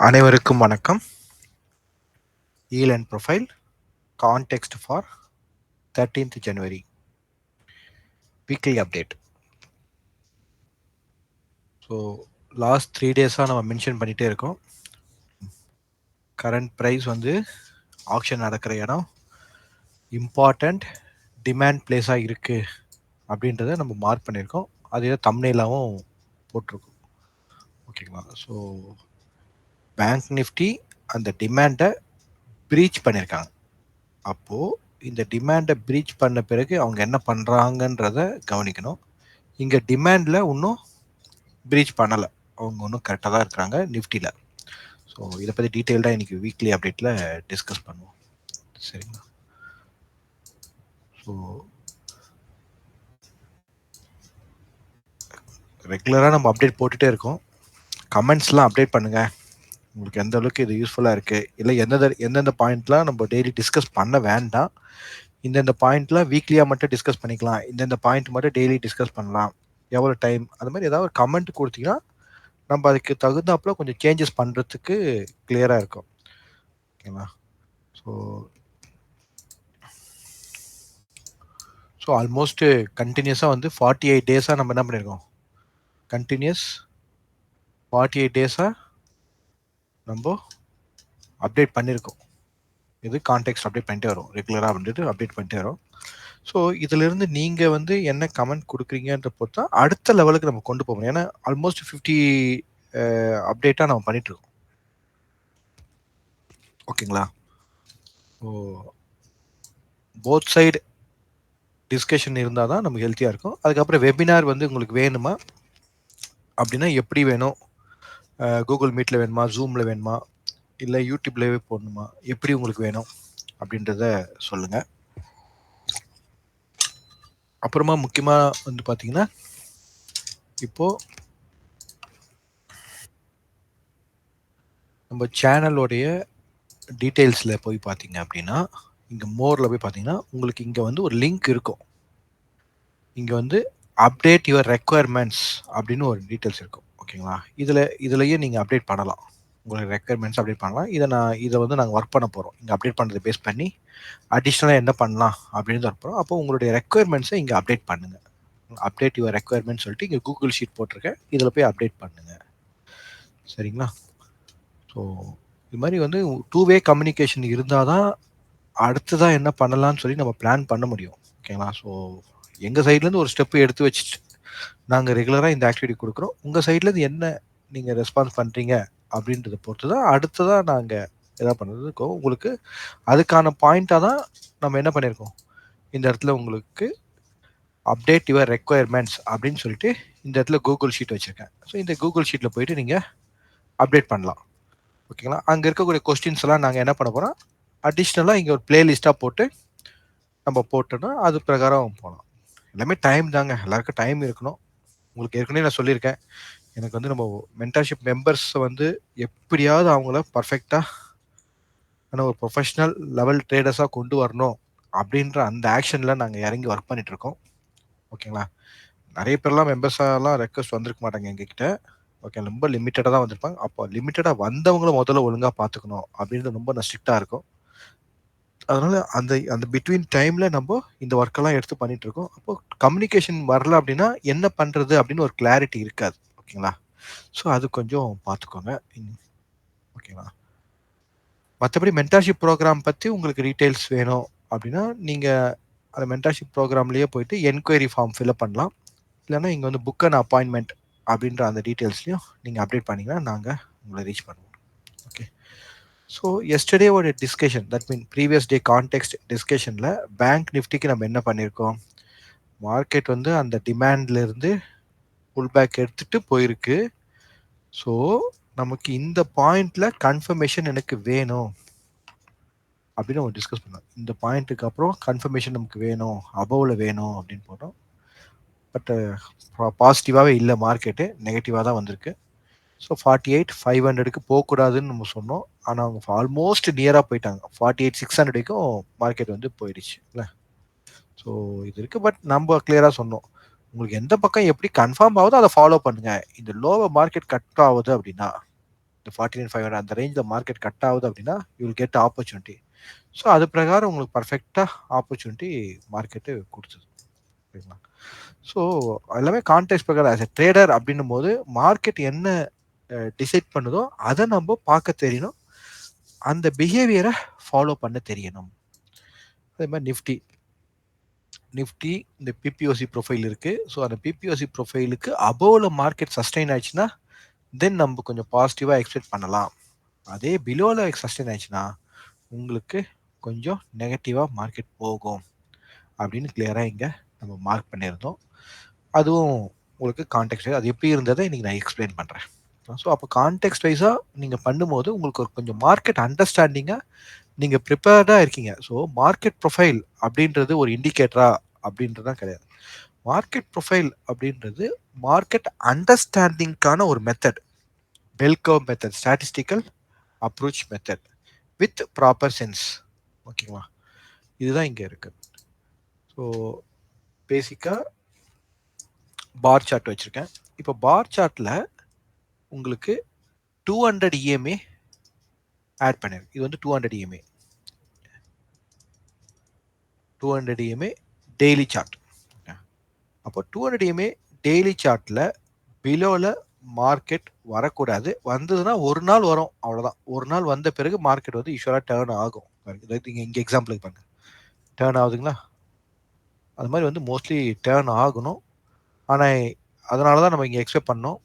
அனைவருக்கும் வணக்கம். Elon profile context for 13th January weekly update. So last 3 டேஸாக நம்ம மென்ஷன் பண்ணிகிட்டே இருக்கோம். கரண்ட் ப்ரைஸ் வந்து ஆக்ஷன் நடக்கிற இடம் இம்பார்ட்டண்ட் டிமாண்ட் பிளேஸாக இருக்குது அப்படின்றத நம்ம மார்க் பண்ணியிருக்கோம். அதே தம்ப்நெயிலாவும் போட்டிருக்கோம். ஓகேங்களா? ஸோ பேங்க் நிஃப்டி அந்த டிமாண்டை ப்ரீச் பண்ணியிருக்காங்க. அப்போது இந்த டிமாண்டை ப்ரீச் பண்ண பிறகு அவங்க என்ன பண்ணுறாங்கன்றத கவனிக்கணும். இங்கே டிமாண்டில் இன்னும் ப்ரீச் பண்ணலை, அவங்க இன்னும் கரெக்டாக தான் இருக்கிறாங்க நிஃப்டியில். ஸோ இதை பற்றி டீட்டெயில்டாக இன்றைக்கி வீக்லி அப்டேட்டில் டிஸ்கஸ் பண்ணுவோம். சரிங்களா? ஸோ ரெகுலராக நம்ம அப்டேட் போட்டுகிட்டே இருக்கோம். கமெண்ட்ஸ்லாம் அப்டேட் பண்ணுங்கள், உங்களுக்கு எந்த அளவுக்கு இது யூஸ்ஃபுல்லாக இருக்குது, இல்லை எந்தெந்த பாயிண்ட்லாம் நம்ம டெய்லி டிஸ்கஸ் பண்ண வேண்டாம், இந்தந்த பாயிண்ட்லாம் வீக்லியாக மட்டும் டிஸ்கஸ் பண்ணிக்கலாம், இந்தந்த பாயிண்ட் மட்டும் டெய்லி டிஸ்கஸ் பண்ணலாம், எவ்வளோ டைம், அது மாதிரி ஏதாவது ஒரு கமெண்ட் கொடுத்தீங்கன்னா நம்ம அதுக்கு தகுந்தாப்புல கொஞ்சம் சேஞ்சஸ் பண்ணுறதுக்கு கிளியராக இருக்கும். ஓகேங்களா? ஸோ ஆல்மோஸ்ட் கண்டினியூஸாக வந்து 48 டேஸாக நம்ம என்ன பண்ணியிருக்கோம், கண்டினியூஸ் 48 டேஸாக நம்ம அப்டேட் பண்ணியிருக்கோம். இது கான்டெக்ஸ்ட் அப்டேட் பண்ணிட்டே வரும், ரெகுலராக வந்துட்டு அப்டேட் பண்ணிட்டே வரும். ஸோ இதிலிருந்து நீங்கள் வந்து என்ன கமெண்ட் கொடுக்குறீங்கன்ற பொறுத்தா அடுத்த லெவலுக்கு நம்ம கொண்டு போகணும். ஏன்னா ஆல்மோஸ்ட் 50 அப்டேட்டாக நம்ம பண்ணிகிட்ருக்கோம். ஓகேங்களா? ஸோ போத் சைடு டிஸ்கஷன் இருந்தால் தான் நமக்கு ஹெல்த்தியாக இருக்கும். அதுக்கப்புறம் வெபினார் வந்து உங்களுக்கு வேணுமா அப்படின்னா எப்படி வேணும், கூகுள் மீட்டில் வேணுமா, ஜூமில் வேணுமா, இல்லை யூடியூப்லேயே போடணுமா, எப்படி உங்களுக்கு வேணும் அப்படின்றத சொல்லுங்கள். அப்புறமா முக்கியமாக வந்து பார்த்தீங்கன்னா, இப்போது நம்ம சேனலோடைய டீட்டெயில்ஸில் போய் பார்த்தீங்க அப்படின்னா, இங்கே மோரில் போய் பார்த்தீங்கன்னா உங்களுக்கு இங்கே வந்து ஒரு லிங்க் இருக்கும். இங்கே வந்து அப்டேட் யுவர் ரெக்குயர்மெண்ட்ஸ் அப்படின்னு ஒரு டீட்டெயில்ஸ் இருக்கும். ஓகேங்களா? இதுலையே நீங்கள் அப்டேட் பண்ணலாம், உங்களுக்கு ரெக்குயர்மெண்ட்ஸ் அப்டேட் பண்ணலாம். இதை வந்து நாங்கள் ஒர்க் பண்ண போகிறோம். இங்கே அப்டேட் பண்ணுறதை பேஸ் பண்ணி அடிஷ்னலாக என்ன பண்ணலாம் அப்படின்னு ஒர்க் பண்ணுறோம். அப்போ உங்களுடைய ரெக்குயர்மெண்ட்ஸை இங்கே அப்டேட் பண்ணுங்கள். அப்டேட் யுவர் ரெக்குயர்மெண்ட் சொல்லிட்டு இங்கே கூகுள் ஷீட் போட்டிருக்கேன், இதில் போய் அப்டேட் பண்ணுங்கள். சரிங்களா? ஸோ இது மாதிரி வந்து 2-வே கம்யூனிகேஷன் இருந்தால் தான் அடுத்ததாக என்ன பண்ணலாம்னு சொல்லி நம்ம பிளான் பண்ண முடியும். ஓகேங்களா? ஸோ எங்கள் சைட்லேருந்து ஒரு ஸ்டெப்பு எடுத்து வச்சுட்டு நாங்கள் ரெகுலராக இந்த ஆக்டிவிட்டி கொடுக்குறோம். உங்கள் சைட்லேருந்து என்ன நீங்கள் ரெஸ்பான்ஸ் பண்ணுறீங்க அப்படின்றத பொறுத்து தான் அடுத்ததாக நாங்கள் எதாவது பண்ணுறதுக்கோ உங்களுக்கு அதுக்கான பாயிண்ட்டாக தான் நம்ம என்ன பண்ணியிருக்கோம், இந்த இடத்துல உங்களுக்கு அப்டேட் யுவர் ரெக்குயர்மெண்ட்ஸ் அப்படின்னு சொல்லிட்டு இந்த இடத்துல கூகுள் ஷீட் வச்சுருக்கேன். ஸோ இந்த கூகுள் ஷீட்டில் போயிட்டு நீங்கள் அப்டேட் பண்ணலாம். ஓகேங்களா? அங்கே இருக்கக்கூடிய கொஸ்டின்ஸ் எல்லாம் நாங்கள் என்ன பண்ண போகிறோம், அடிஷ்னலாக இங்கே ஒரு பிளேலிஸ்ட்டாக போட்டு நம்ம போட்டோன்னா அது பிரகாரம் போகலாம். எல்லாமே டைம் தாங்க, எல்லாருக்கும் டைம் இருக்கணும். உங்களுக்கு ஏற்கனவே நான் சொல்லியிருக்கேன், எனக்கு வந்து நம்ம மென்டர்ஷிப் மெம்பர்ஸை வந்து எப்படியாவது அவங்கள பர்ஃபெக்டாக ஆனால் ஒரு ப்ரொஃபஷ்னல் லெவல் ட்ரேடர்ஸாக கொண்டு வரணும் அப்படின்ற அந்த ஆக்ஷனில் நாங்கள் இறங்கி ஒர்க் பண்ணிகிட்ருக்கோம். ஓகேங்களா? நிறைய பேர்லாம் மெம்பர்ஸாலாம் ரெக்வஸ்ட் வந்திருக்க மாட்டாங்க எங்ககிட்ட. ஓகே, ரொம்ப லிமிட்டடாக தான் வந்திருப்பாங்க. அப்போ லிமிட்டடாக வந்தவங்கள முதல்ல ஒழுங்காக பார்த்துக்கணும் அப்படின்றது ரொம்ப ஸ்ட்ரிக்டாக இருக்கும். அதனால அந்த அந்த பிட்வீன் டைமில் நம்ம இந்த ஒர்க்கெல்லாம் எடுத்து பண்ணிட்டு இருக்கோம். அப்போ கம்யூனிகேஷன் வரல அப்படின்னா என்ன பண்ணுறது அப்படின்னு ஒரு கிளாரிட்டி இருக்காது. ஓகேங்களா? ஸோ அது கொஞ்சம் பார்த்துக்கோங்க. ஓகேங்களா? மற்றபடி மென்டார்ஷிப் ப்ரோக்ராம் பற்றி உங்களுக்கு டீட்டெயில்ஸ் வேணும் அப்படின்னா நீங்கள் அந்த மென்டார்ஷிப் ப்ரோக்ராம்லேயே போயிட்டு என்கொயரி ஃபார்ம் ஃபில்அப் பண்ணலாம். இல்லைன்னா இங்கே வந்து புக் அண்ட் அப்பாயின்மெண்ட் அப்படின்ற அந்த டீட்டெயில்ஸ்லையும் நீங்கள் அப்டேட் பண்ணிங்கன்னா நாங்கள் உங்களை ரீச் பண்ணுவோம். ஓகே. ஸோ எஸ்டர்டே ஒரு discussion, that mean previous day context டிஸ்கஷனில் பேங்க் நிஃப்டிக்கு நம்ம என்ன பண்ணியிருக்கோம், மார்க்கெட் வந்து அந்த டிமாண்ட்லேருந்து புல் பேக் எடுத்துகிட்டு போயிருக்கு. ஸோ நமக்கு இந்த பாயிண்டில் கன்ஃபர்மேஷன் எனக்கு வேணும் அப்படின்னு நம்ம டிஸ்கஸ் பண்ணோம். இந்த பாயிண்ட்டுக்கு அப்புறம் கன்ஃபர்மேஷன் நமக்கு வேணும், அபவில் வேணும் அப்படின்னு போட்டோம். பட் பாசிட்டிவாகவே இல்லை, மார்க்கெட்டு நெகட்டிவாக தான் வந்திருக்கு. ஸோ 48,500க்கு போகக்கூடாதுன்னு நம்ம சொன்னோம். ஆனால் அவங்க ஆல்மோஸ்ட் நியராக போயிட்டாங்க. 48,600க்கும் மார்க்கெட் வந்து போயிடுச்சு இல்லை. ஸோ இது இருக்குது. பட் நம்ம கிளியராக சொன்னோம், உங்களுக்கு எந்த பக்கம் எப்படி கன்ஃபார்ம் ஆகுதோ அதை ஃபாலோ பண்ணுங்கள். இந்த லோவை மார்க்கெட் கட் ஆகுது அப்படின்னா இந்த 49,500 அந்த ரேஞ்சில் மார்க்கெட் கட் ஆகுது அப்படின்னா you will get opportunity. So அது பிரகாரம் உங்களுக்கு பர்ஃபெக்டாக ஆப்பர்ச்சுனிட்டி மார்க்கெட்டு கொடுத்தது. சரிங்களா? ஸோ எல்லாமே கான்டெக்ஸ்ட் பிரகாரம் ஆஸ் எ ட்ரேடர் அப்படின்னும் போது மார்க்கெட் என்ன டிசைட் பண்ணுதோ அதை நம்ம பார்க்க தெரியணும், அந்த பிஹேவியரை ஃபாலோ பண்ண தெரியணும். அதே மாதிரி நிஃப்டி இந்த பிபிஓசி ப்ரொஃபைல் இருக்கு. ஸோ அந்த பிபிஓசி ப்ரொஃபைலுக்கு அபோவ்ல மார்க்கெட் சஸ்டெயின் ஆயிடுச்சுன்னா தென் நம்ம கொஞ்சம் பாசிட்டிவாக எக்ஸ்பெக்ட் பண்ணலாம். அதே பிலோவில் சஸ்டெயின் ஆயிடுச்சுன்னா உங்களுக்கு கொஞ்சம் நெகட்டிவாக மார்க்கெட் போகும் அப்படின்னு கிளியராக இங்கே நம்ம மார்க் பண்ணியிருந்தோம். அதுவும் உங்களுக்கு கான்டெக்ட் அது எப்படி இருந்ததை இன்னைக்கு நான் எக்ஸ்பிளைன் பண்ணுறேன். ஸோ அப்போ கான்டெக்ட் வைஸாக நீங்கள் பண்ணும்போது உங்களுக்கு ஒரு கொஞ்சம் மார்க்கெட் அண்டர்ஸ்டாண்டிங்காக நீங்கள் ப்ரிப்பேர்டாக இருக்கீங்க. ஸோ மார்க்கெட் ப்ரொஃபைல் அப்படின்றது ஒரு இண்டிகேட்டரா அப்படின்றது தான் கிடையாது. மார்க்கெட் ப்ரொஃபைல் அப்படின்றது மார்க்கெட் அண்டர்ஸ்டாண்டிங்கான ஒரு method, bell curve method, statistical approach method with proper sense. ஓகேங்களா? இதுதான் இங்கே இருக்கு. ஸோ பேசிக்காக பார் சார்ட் வச்சுருக்கேன். இப்போ பார் சார்ட்டில் உங்களுக்கு 200 EMA ஆட் பண்ணிருக்கு. இது வந்து 200 EMA 200 EMA டெய்லி சார்ட். அப்போ 200 EMA டெய்லி சார்ட்டில் பிலோவில் மார்க்கெட் வரக்கூடாது. வந்ததுன்னா ஒரு நாள் வரும், அவ்வளோதான். ஒரு நாள் வந்த பிறகு மார்க்கெட் வந்து யூஸ்வலாக டேர்ன் ஆகும். இங்கே எக்ஸாம்பிளுக்கு பாருங்க, டேர்ன் ஆகுதுங்களா? அது மாதிரி வந்து மோஸ்ட்லி டேர்ன் ஆகணும். ஆனால் அதனால தான் நம்ம இங்கே எக்ஸ்பெக்ட் பண்ணோம்.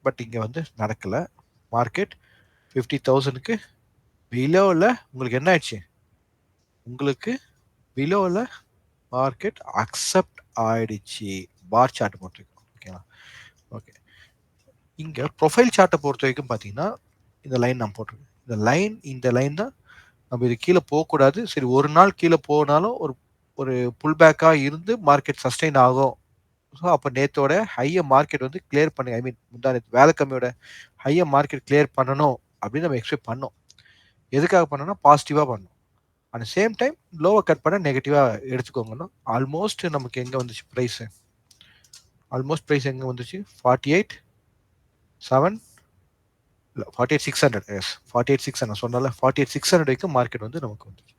பட் இங்கே வந்து நடக்கலை. மார்க்கெட் 50,000க்கு பிலோவில் உங்களுக்கு என்ன ஆயிடுச்சு, உங்களுக்கு பிலோவில் மார்க்கெட் அக்செப்ட் ஆயிடுச்சு பார் சார்ட் பொறுத்த வரைக்கும். ஓகேங்களா? ஓகே, இங்கே ப்ரொஃபைல் சார்ட்டை பொறுத்த வரைக்கும் பார்த்தீங்கன்னா இந்த லைன் நான் போட்டிருக்கேன். இந்த லைன் தான் நம்ம இது கீழே போகக்கூடாது. சரி, ஒரு நாள் கீழே போனாலும் ஒரு ஒரு புல் பேக்காக இருந்து மார்க்கெட் சஸ்டெயின் ஆகும். ஸோ அப்போ நேற்றோட ஹையை மார்க்கெட் வந்து கிளியர் பண்ணி, ஐ மீன் முந்தா நேற்று வேலை கம்மியோட ஹையை மார்க்கெட் கிளியர் பண்ணணும் அப்படின்னு நம்ம எக்ஸ்பெக்ட் பண்ணோம். எதுக்காக பண்ணோம்னா பாசிட்டிவாக பண்ணோம். அட் சேம் டைம் லோவை கட் பண்ண நெகட்டிவாக எடுத்துக்கோங்கன்னா ஆல்மோஸ்ட் நமக்கு எங்கே வந்துச்சு ப்ரைஸு, ஆல்மோஸ்ட் ப்ரைஸ் எங்கே வந்துச்சு 48,700 இல்லை 48,600. எஸ் 48,600 சொன்னால 48,600 வரைக்கும் மார்க்கெட் வந்து நமக்கு வந்துச்சு.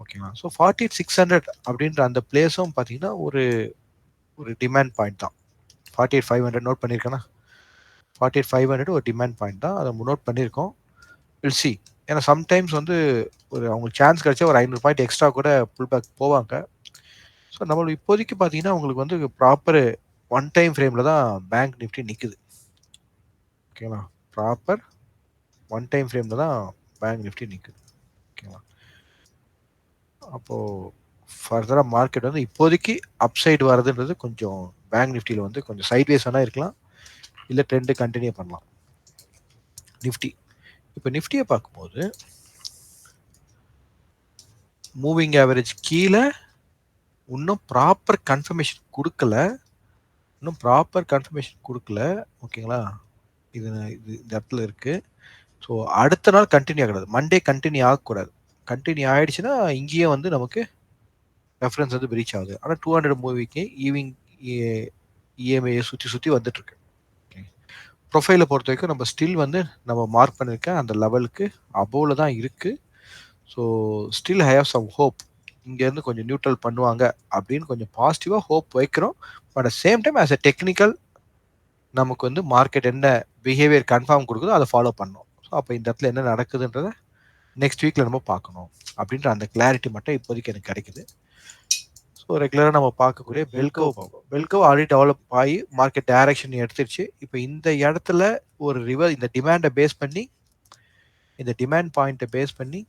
ஓகேங்களா? ஸோ 48,600 அப்படின்ற அந்த பிளேஸும் பார்த்தீங்கன்னா ஒரு ஒரு டிமாண்ட் பாயிண்ட் தான். 48,500 நோட் பண்ணியிருக்கேன்னா 48,500 ஒரு டிமாண்ட் பாயிண்ட் தான், அதை நோட் பண்ணியிருக்கோம். Will see. ஏன்னா சம்டைம்ஸ் வந்து ஒரு அவங்களுக்கு சான்ஸ் கிடைச்சா ஒரு 500 பாயிண்ட் எக்ஸ்ட்ரா கூட புல் பேக் போவாங்க. ஸோ நம்மளுக்கு இப்போதைக்கு பார்த்தீங்கன்னா உங்களுக்கு வந்து ப்ராப்பர் ஒன் டைம் ஃப்ரேமில் தான் பேங்க் நிஃப்டி நிற்குது. ஓகேங்களா? ப்ராப்பர் ஒன் டைம் ஃப்ரேமில் தான் பேங்க் நிஃப்டி நிற்குது. ஓகேங்களா? அப்போது ஃபர்தராக மார்க்கெட் வந்து இப்போதைக்கு அப்சைடு வரதுன்றது கொஞ்சம் பேங்க் நிஃப்டியில் வந்து கொஞ்சம் சைட்வேஸ் வேணால் இருக்கலாம், இல்லை ட்ரெண்டு கண்டினியூ பண்ணலாம். நிஃப்டி இப்போ நிஃப்டியை பார்க்கும்போது மூவிங் ஆவரேஜ் கீழே இன்னும் ப்ராப்பர் கன்ஃபர்மேஷன் கொடுக்கல. ஓகேங்களா? இது இந்த இடத்துல இருக்குது. ஸோ அடுத்த நாள் கண்டினியூ ஆகக்கூடாது, மண்டே கண்டினியூ ஆகக்கூடாது. கண்டினியூ ஆகிடுச்சுன்னா இங்கேயே வந்து நமக்கு ரெஃபரன்ஸ் வந்து ரீச் ஆகுது. ஆனால் 200 மூவிக்கு ஈவினிங் இஎம்ஐயை சுற்றி வந்துட்டுருக்கு. ப்ரொஃபைலை பொறுத்த வரைக்கும் நம்ம ஸ்டில் வந்து நம்ம மார்க் பண்ணியிருக்க அந்த லெவலுக்கு அபோவில் தான் இருக்குது. So still have some hope, இங்கேருந்து கொஞ்சம் நியூட்ரல் பண்ணுவாங்க அப்படின்னு கொஞ்சம் பாசிட்டிவாக ஹோப் வைக்கிறோம். But at same time as a technical நமக்கு வந்து மார்க்கெட் என்ன பிஹேவியர் கன்ஃபார்ம் கொடுக்குதோ அதை ஃபாலோ பண்ணணும். ஸோ அப்போ இந்த இடத்துல என்ன நடக்குதுன்றதை நெக்ஸ்ட் வீக்கில் நம்ம பார்க்கணும் அப்படின்ற அந்த கிளாரிட்டி மட்டும் இப்போதைக்கு எனக்கு கிடைக்குது. ஸோ ரெகுலராக நம்ம பார்க்கக்கூடிய பெல்கோ ஆல்ரெடி டெவலப் ஆகி மார்க்கெட் டைரக்ஷன் எடுத்துருச்சு. இப்போ இந்த இடத்துல ஒரு இந்த டிமாண்டை பேஸ் பண்ணி, இந்த டிமாண்ட் பாயிண்ட்டை பேஸ் பண்ணி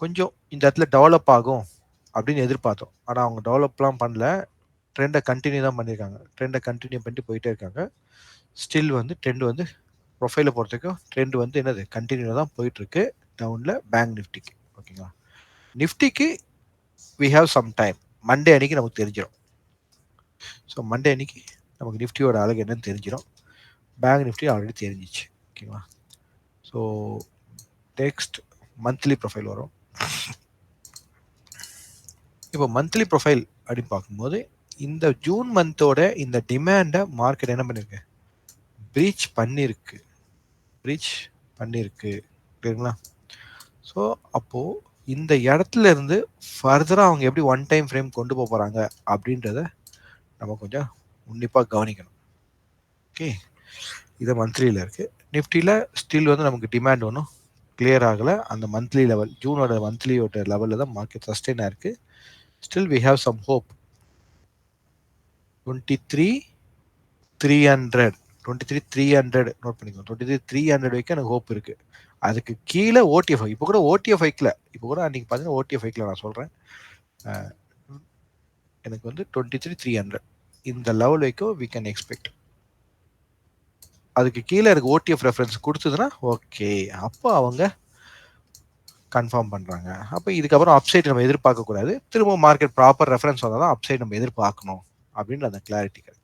கொஞ்சம் இந்த இடத்துல டெவலப் ஆகும் அப்படின்னு எதிர்பார்த்தோம். ஆனால் அவங்க டெவலப்லாம் பண்ணல, ட்ரெண்டை கண்டினியூ தான் பண்ணியிருக்காங்க. ட்ரெண்டை கண்டினியூ பண்ணிட்டு போயிட்டே இருக்காங்க. ஸ்டில் வந்து ட்ரெண்ட் வந்து ப்ரொஃபைலை பொறுத்த வரைக்கும் ட்ரெண்ட் வந்து என்னது கண்டினியூ தான் போயிட்டுருக்கு டவுனில் பேங்க் நிஃப்டிக்கு. ஓகேங்களா? நிஃப்டிக்கு we have some time. Monday அன்னைக்கு நமக்கு தெரிஞ்சிடும். ஸோ மண்டே அன்னைக்கு நமக்கு நிஃப்டியோட அழகு என்னன்னு தெரிஞ்சிடும். பேங்க் நிஃப்டி ஆல்ரெடி தெரிஞ்சிச்சு. ஓகேங்களா? ஸோ நெக்ஸ்ட் மந்த்லி ப்ரொஃபைல் வரும். இப்போ மந்த்லி ப்ரொஃபைல் அப்படின்னு பார்க்கும்போது இந்த ஜூன் மந்தோட இந்த டிமாண்டை மார்க்கெட் என்ன பண்ணிருக்கு, பிரீச் பண்ணியிருக்கு. ரீச் பண்ணியிருக்கு. சரிங்களா? ஸோ அப்போது இந்த இடத்துல இருந்து ஃபர்தராக அவங்க எப்படி ஒன் டைம் ஃப்ரேம் கொண்டு போக போகிறாங்க அப்படின்றத நம்ம கொஞ்சம் உன்னிப்பாக கவனிக்கணும். ஓகே, இது மந்த்லியில் இருக்குது. நிஃப்டியில் ஸ்டில் வந்து நமக்கு டிமாண்ட் ஒன்றும் கிளியர் ஆகலை. அந்த மந்த்லி லெவல், ஜூனோட மந்த்லியோட லெவலில் தான் மார்க்கெட் சஸ்டெயின் ஆயிருக்கு. Still we have some hope. 23,300 23,300 note பண்ணிக்கோங்க. 23,300 வரைக்கும் எனக்கு ஹோப் இருக்கு. அதுக்கு கீழே ஓடிஎஃப், இப்போ கூட ஓடிஎஃப் வைக்கல, இப்போ கூட அன்னைக்கு பார்த்தீங்கன்னா ஓடிஎஃப் வைக்கல. நான் சொல்றேன், எனக்கு வந்து 23,300 இந்த லெவல் வரைக்கும் வி கேன் எக்ஸ்பெக்ட். அதுக்கு கீழே எனக்கு ஓடிஎஃப் ரெஃபரன்ஸ் கொடுத்ததுன்னா ஓகே, அப்போ அவங்க கன்ஃபார்ம் பண்றாங்க. அப்போ இதுக்கப்புறம் அப்சைட் நம்ம எதிர்பார்க்க கூடாது. திரும்ப மார்க்கெட் ப்ராப்பர் ரெஃபரன்ஸ் வந்தால் தான் அப்சைட் நம்ம எதிர்பார்க்கணும் அப்படின்ற அந்த கிளாரிட்டி கிடைக்கும்.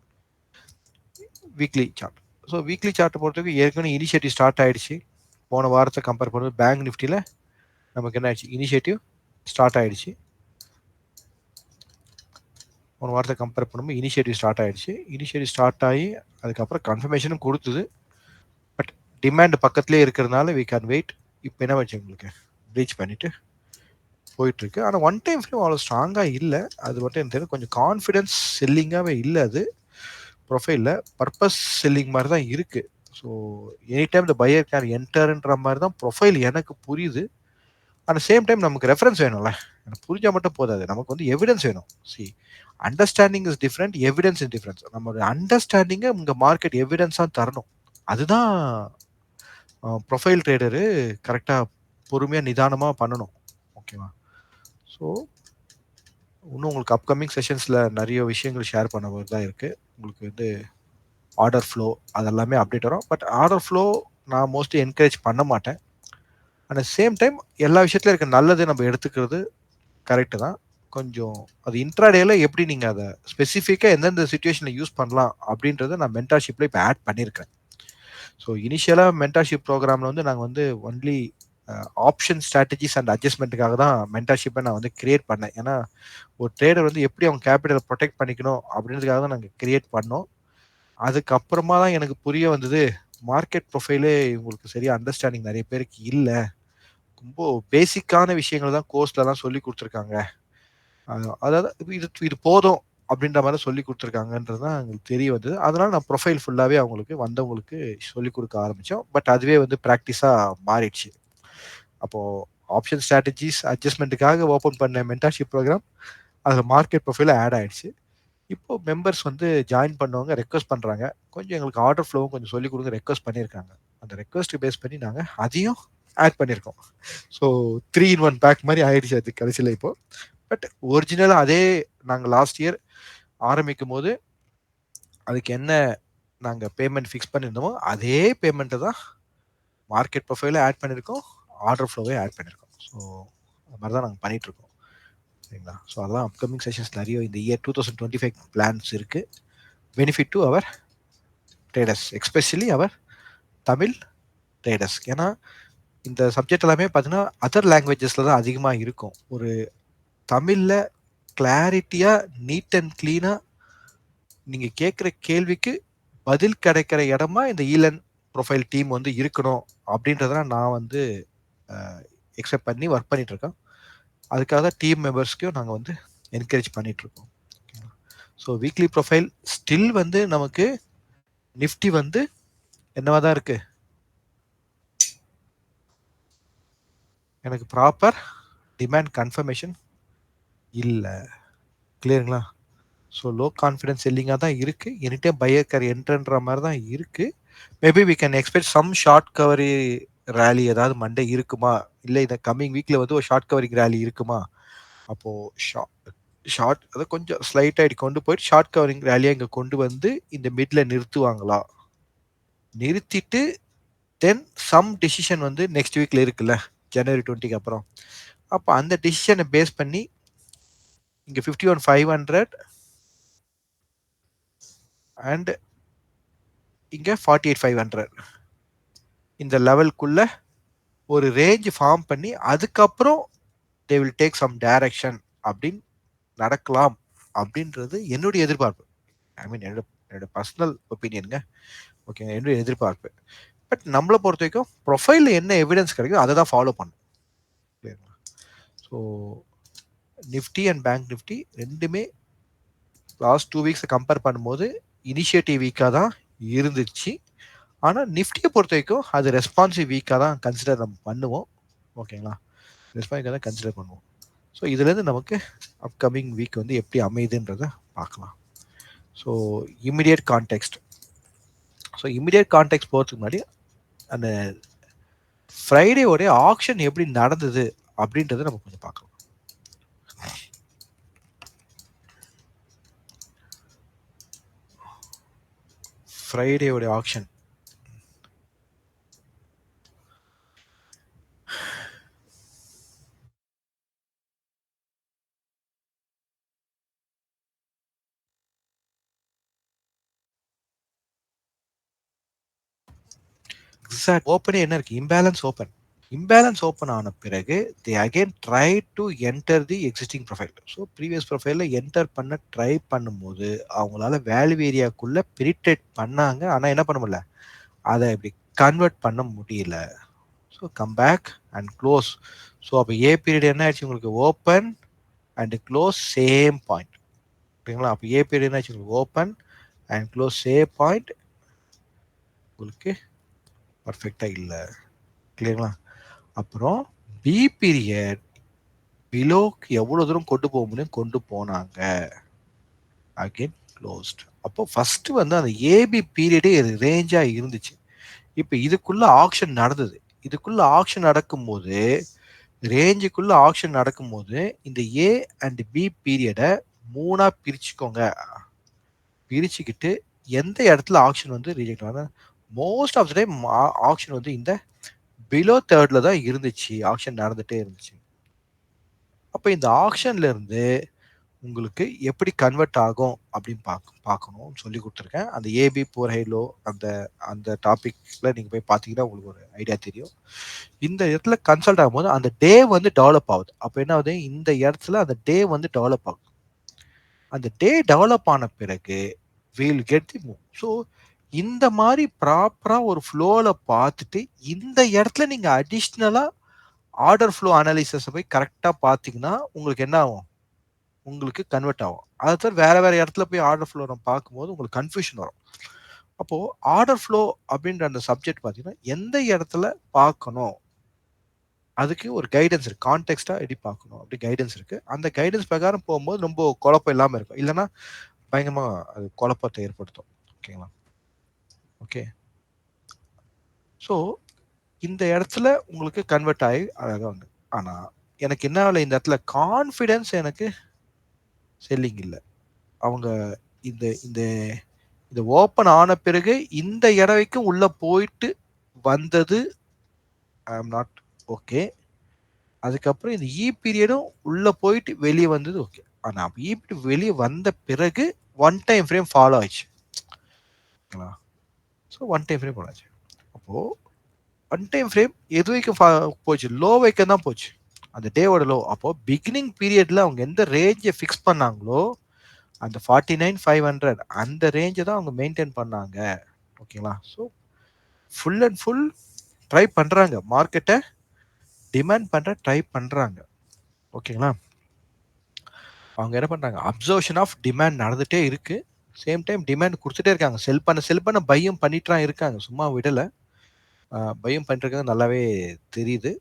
Weekly chart. ஸோ வீக்லி சார்ட்டை பொறுத்தவரைக்கும் ஏற்கனவே இனிஷியேட்டிவ் ஸ்டார்ட் ஆயிடுச்சு. போன வாரத்தை கம்பேர் பண்ணும்போது பேங்க் நிஃப்டியில் நமக்கு என்ன ஆயிடுச்சு, இனிஷியேட்டிவ் ஸ்டார்ட் ஆயிடுச்சு. போன வாரத்தை கம்பேர் பண்ணும்போது இனிஷியேட்டிவ் ஸ்டார்ட் ஆயிடுச்சு. இனிஷியேட்டிவ் ஸ்டார்ட் ஆகி அதுக்கப்புறம் கன்ஃபர்மேஷனும் கொடுத்தது. பட் டிமாண்ட் பக்கத்துலேயே இருக்கிறதுனால வி கேன் வெயிட். இப்போ என்ன வச்சு உங்களுக்கு ரீச் பண்ணிட்டு போயிட்டு இருக்கு. ஆனால் ஒன் டைம் ஃப்ரேம் அவ்வளோ ஸ்ட்ராங்காக இல்லை. அது மட்டும் எனக்கு தெரியும், கொஞ்சம் கான்ஃபிடென்ஸ் செல்லிங்காகவே இல்லை. அது ப்ரொஃபைலில் பர்பஸ் செல்லிங் மாதிரி தான் இருக்கு. ஸோ எனி டைம் இந்த பையர் கேன் என்டர்ன்ற மாதிரி தான் ப்ரொஃபைல் எனக்கு புரியுது. அட் சேம் டைம் நமக்கு ரெஃபரன்ஸ் வேணும்ல, எனக்கு புரிஞ்சா மட்டும் போதாது, நமக்கு வந்து எவிடன்ஸ் வேணும். C, understanding is different, evidence is different. நம்மளோட அண்டர்ஸ்டாண்டிங்கை உங்க மார்க்கெட் எவிடன்ஸாக தரணும். அதுதான் ப்ரொஃபைல் ட்ரேடரு கரெக்டாக பொறுமையாக நிதானமாக பண்ணணும். ஓகேவா? ஸோ இன்னும் உங்களுக்கு அப்கமிங் செஷன்ஸில் நிறைய விஷயங்கள் ஷேர் பண்ண தான் இருக்குது. உங்களுக்கு வந்து ஆர்டர் ஃப்ளோ அதெல்லாமே அப்டேட் வரும். பட் ஆர்டர் ஃப்ளோ நான் மோஸ்ட்லி என்கரேஜ் பண்ண மாட்டேன். அட் சேம் டைம் எல்லா விஷயத்துலையும் இருக்க நல்லது நம்ம எடுத்துக்கிறது கரெக்டு தான். கொஞ்சம் அது இன்ட்ராடேல எப்படி நீங்கள் அதை ஸ்பெசிஃபிக்காக எந்தெந்த சுச்சுவேஷனில் யூஸ் பண்ணலாம் அப்படின்றத நான் மென்டார்ஷிப்பில் இப்போ ஆட் பண்ணியிருக்கேன். ஸோ இனிஷியலாக மென்டார்ஷிப் ப்ரோக்ராமில் வந்து நாங்கள் வந்து ஒன்லி ஆப்ஷன் ஸ்ட்ராட்டஜிஸ் அண்ட் அட்ஜஸ்ட்மெண்ட்டுக்காக தான் மென்டார்ஷிப்பை நான் வந்து கிரியேட் பண்ணேன். ஏன்னா ஒரு ட்ரேடர் வந்து எப்படி அவங்க கேபிட்டலை ப்ரொடெக்ட் பண்ணிக்கணும் அப்படின்றதுக்காக தான் நாங்கள் கிரியேட் பண்ணோம். அதுக்கப்புறமா தான் எனக்கு புரிய வந்தது, மார்க்கெட் ப்ரொஃபைலே உங்களுக்கு சரியா அண்டர்ஸ்டாண்டிங் நிறைய பேருக்கு இல்லை. ரொம்ப பேசிக்கான விஷயங்கள் தான் கோர்ஸ்லலாம் சொல்லி கொடுத்துருக்காங்க. அதாவது இது இது போதும் அப்படின்ற மாதிரி சொல்லி கொடுத்துருக்காங்கன்றது தான் எங்களுக்கு தெரிய வந்தது. அதனால நான் ப்ரொஃபைல் ஃபுல்லாகவே அவங்களுக்கு வந்தவங்களுக்கு சொல்லி கொடுக்க ஆரம்பித்தோம். பட் அதுவே வந்து ப்ராக்டிஸாக மாறிடுச்சு. அப்போது ஆப்ஷன் ஸ்ட்ராட்டஜிஸ் அட்ஜஸ்ட்மெண்ட்டுக்காக ஓப்பன் பண்ண மென்டார்ஷிப் ப்ரோக்ராம் அதில் மார்க்கெட் ப்ரொஃபைலில் ஆட் ஆயிடுச்சு. இப்போ மெம்பர்ஸ் வந்து ஜாயின் பண்ணவங்க ரெக்வஸ்ட் பண்ணுறாங்க, கொஞ்சம் எங்களுக்கு ஆர்டர் ஃப்ளோவும் கொஞ்சம் சொல்லிக் கொடுங்க ரெக்வஸ்ட் பண்ணியிருக்காங்க. அந்த ரெக்வஸ்ட் பேஸ் பண்ணி நாங்கள் அதையும் ஆட் பண்ணியிருக்கோம். ஸோ 3 in 1 பேக் மாதிரி ஆயிடுச்சு அது கடைசியில் இப்போ. பட் ஒரிஜினலாக அதே நாங்கள் லாஸ்ட் இயர் ஆரம்பிக்கும் போது அதுக்கு என்ன நாங்கள் பேமெண்ட் ஃபிக்ஸ் பண்ணியிருந்தோமோ அதே பேமெண்ட்டை தான் மார்க்கெட் ப்ரொஃபைலில் ஆட் பண்ணியிருக்கோம், ஆர்டர் ஃப்ளோவே ஆட் பண்ணியிருக்கோம். ஸோ அது மாதிரி தான் நாங்கள் பண்ணிகிட்ருக்கோம். சரிங்களா? ஸோ அதான் அப்கமிங் செஷன்ஸ் நிறைய இந்த இயர் 2025 பிளான்ஸ் இருக்குது. Benefit to our traders, especially our Tamil traders. ஏன்னா இந்த சப்ஜெக்ட் எல்லாமே பார்த்தீங்கன்னா அதர் லாங்குவேஜஸில் தான் அதிகமாக இருக்கும். ஒரு தமிழில் கிளாரிட்டியாக நீட் அண்ட் க்ளீனாக நீங்கள் கேட்குற கேள்விக்கு பதில் கிடைக்கிற இடமா இந்த ஈலன் ப்ரொஃபைல் டீம் வந்து இருக்கணும் அப்படின்றத நான் வந்து எக்ஸ்பெக்ட் பண்ணி ஒர்க் பண்ணிகிட்ருக்கோம். அதுக்காக தான் டீம் மெம்பர்ஸ்க்கும் நாங்கள் வந்து என்கரேஜ் பண்ணிகிட்ருக்கோம். ஸோ வீக்லி ப்ரொஃபைல் ஸ்டில் வந்து நமக்கு நிஃப்டி வந்து என்னவா தான் இருக்குது, எனக்கு ப்ராப்பர் டிமாண்ட் கன்ஃபர்மேஷன் இல்லை. கிளியருங்களா? ஸோ லோ கான்ஃபிடன்ஸ் செல்லிங்காக தான் இருக்குது. எனி டைம் பையர் கேர் என்ட்ரன்ற மாதிரி தான் இருக்குது. Maybe we can expect some short covering rally ஏதாவது மண்டே இருக்குமா, இல்லை இந்த கம்மிங் வீக்கில் வந்து ஒரு ஷார்ட் கவரிங் ரேலி இருக்குமா, அப்போது ஷார்ட் அதை கொஞ்சம் ஸ்லைட்டாக கொண்டு போயிட்டு ஷார்ட் கவரிங் ரேலியாக இங்கே கொண்டு வந்து இந்த மிட்ல நிறுத்துவாங்களா, நிறுத்திட்டு தென் சம் டிசிஷன் வந்து நெக்ஸ்ட் வீக்கில் இருக்குல்ல ஜனவரி 20க்கு அப்புறம், அப்போ அந்த டிசிஷனை பேஸ் பண்ணி இங்கே 51,500 அண்ட் இங்கே 48,500 இந்த லெவலுக்குள்ள ஒரு ரேஞ்ச் ஃபார்ம் பண்ணி அதுக்கப்புறம் they will take some direction அப்படின்னு நடக்கலாம் அப்படின்றது என்னுடைய எதிர்பார்ப்பு. ஐ மீன் என்னோட பர்சனல் ஒப்பீனியனுங்க. ஓகே, என்னுடைய எதிர்பார்ப்பு. பட் நம்மள பொறுத்தவரைக்கும் ப்ரொஃபைல்ல என்ன எவிடன்ஸ் கிடைக்குதோ அதை தான் ஃபாலோ பண்ணணும். கிளியருங்களா? So Nifty and bank Nifty 2மே லாஸ்ட் 2 வீக்ஸை கம்பேர் பண்ணும்போது இனிஷியேட்டிவ் வீக்காக தான் இருந்துச்சு. ஆனால் நிஃப்டியை பொறுத்த வரைக்கும் அது ரெஸ்பான்சிவ் வீக்காக தான் கன்சிடர் நம்ம பண்ணுவோம். ஓகேங்களா? ரெஸ்பான்சிவ் தான் கன்சிடர் பண்ணுவோம். ஸோ இதுலேருந்து நமக்கு அப்கமிங் வீக் வந்து எப்படி அமையுதுன்றதை பார்க்கலாம். So immediate context. So immediate contact போகிறதுக்கு முன்னாடி அந்த ஃப்ரைடேவோடைய ஆக்ஷன் எப்படி நடந்தது அப்படின்றத நம்ம கொஞ்சம் பார்க்கலாம். ஃப்ரைடேவோடைய ஆக்ஷன் எக்ஸாக்ட் ஓப்பனே என்ன இருக்கு? Imbalance open. இம்பேலன்ஸ் ஓப்பன் ஆன பிறகு they again try to enter the existing profile. So previous ப்ரொஃபைலில் என்டர் பண்ண ட்ரை பண்ணும்போது அவங்களால வேல்யூ ஏரியாக்குள்ள பிரிட்டேட் பண்ணாங்க. ஆனால் என்ன பண்ண முடியல, அதை இப்படி கன்வெர்ட் பண்ண முடியல. So come back and close. So அப்போ ஏ பீரியட் என்ன ஆயிடுச்சு உங்களுக்கு? Open and close same point. ஓகேங்களா? அப்போ ஏ பீரியட் என்ன ஆச்சு உங்களுக்கு? Open and close same point. உங்களுக்கு பர்ஃபெக்டாக இல்லை. கிளியருங்களா? அப்புறம் பி பீரியட் பிலோக்கு எவ்வளோ தூரம் கொண்டு போக முடியும் கொண்டு போனாங்க. Again closed. அப்போ ஃபர்ஸ்ட் வந்து அந்த ஏபி பீரியடே ரேஞ்சாக இருந்துச்சு. இப்போ இதுக்குள்ள ஆக்ஷன் நடந்தது. இதுக்குள்ள ஆக்ஷன் நடக்கும்போது ரேஞ்சுக்குள்ள ஆக்ஷன் நடக்கும்போது இந்த ஏ அண்ட் பி பீரியடை 3ஆ பிரிச்சுக்கோங்க. பிரிச்சுக்கிட்டு எந்த இடத்துல ஆக்ஷன் வந்து ரிஜெக்ட் ஆகுது? Most of the time action வந்து இந்த பிலோ தேர்ட்ல தான் இருந்துச்சு. ஆக்ஷன் நடந்துட்டே இருந்துச்சு. அப்போ இந்த ஆக்ஷன்ல இருந்து உங்களுக்கு எப்படி கன்வெர்ட் ஆகும் அப்படின்னு பார்க்கணும்னு சொல்லி கொடுத்துருக்கேன். அந்த ஏபி போர் ஹைலோ அந்த அந்த டாபிக்ல நீங்க போய் பார்த்தீங்கன்னா உங்களுக்கு ஒரு ஐடியா தெரியும். இந்த இடத்துல கன்சல்ட் ஆகும்போது அந்த டே வந்து டெவலப் ஆகுது. அப்போ என்ன ஆகுது? இந்த இடத்துல அந்த டே வந்து டெவலப் ஆகுது. அந்த டே டெவலப் ஆன பிறகு we'll get the move. So இந்த மாதிரி ப்ராப்பரா ஒரு ஃப்ளோல பார்த்துட்டு இந்த இடத்துல நீங்க அடிஷ்னலா ஆர்டர் ஃப்ளோ அனாலிசிஸ் போய் கரெக்டா பார்த்தீங்கன்னா உங்களுக்கு என்ன ஆகும்? உங்களுக்கு கன்வெர்ட் ஆகும். அதை தவிர வேற வேற இடத்துல போய் ஆர்டர் ஃப்ளோ நம்ம பார்க்கும்போது உங்களுக்கு கன்ஃபியூஷன் வரும். அப்போ ஆர்டர் ஃப்ளோ அப்படின்ற அந்த சப்ஜெக்ட் பார்த்தீங்கன்னா எந்த இடத்துல பார்க்கணும் அதுக்கு ஒரு கைடன்ஸ் இருக்கு. கான்டெக்ஸ்டா எப்படி பார்க்கணும் அப்படி கைடன்ஸ் இருக்கு. அந்த கைடன்ஸ் பிரகாரம் போகும்போது ரொம்ப குழப்பம் இல்லாம இருக்கும். இல்லைன்னா பயங்கரமா அது குழப்பத்தை ஏற்படுத்தும். ஓகேங்களா? ஓகே. ஸோ இந்த இடத்துல உங்களுக்கு கன்வெர்ட் ஆகி அழகாக வந்து, ஆனால் எனக்கு என்ன ஆகலை இந்த இடத்துல கான்ஃபிடென்ஸ் எனக்கு செல்லிங் இல்லை. அவங்க இந்த இந்த இந்த ஓப்பன் ஆன பிறகு இந்த இடம் வரைக்கும் உள்ள போயிட்டு வந்தது ஐ எம் நாட் ஓகே. அதுக்கப்புறம் இந்த இ பீரியடும் உள்ள போயிட்டு வெளியே வந்தது ஓகே. ஆனால் இ பீரியட் வெளியே வந்த பிறகு ஒன் டைம் ஃப்ரேம் ஃபாலோ ஆயிடுச்சு. ஓகேங்களா? So one time frame follow ஆச்சு. அப்போ ஒன் டைம் ஃப்ரேம் எது வரைக்கும் போச்சு? லோ வரைக்கும் தான் போச்சு. அந்த டேவோட லோ. அப்போ பிகினிங் பீரியட்ல அவங்க எந்த ரேஞ்சை ஃபிக்ஸ் பண்ணாங்களோ அந்த 49,500 அந்த ரேஞ்சை தான் அவங்க மெயின்டைன் பண்ணாங்க. ஓகேங்களா? So full and full dry பண்றாங்க. மார்க்கெட்டை டிமாண்ட் பண்ற ட்ரை பண்றாங்க. ஓகேங்களா? அவங்க என்ன பண்றாங்க? அப்சர்வேஷன் ஆஃப் டிமாண்ட் நடந்துட்டே இருக்கு. சேம் டைம் டிமாண்ட் கொடுத்துட்டே இருக்காங்க. செல் பண்ண பையும் பண்ணிட்டு இருக்காங்க. சும்மா விடல. பையும் பண்ணிருக்காங்க நல்லாவே தெரியுது.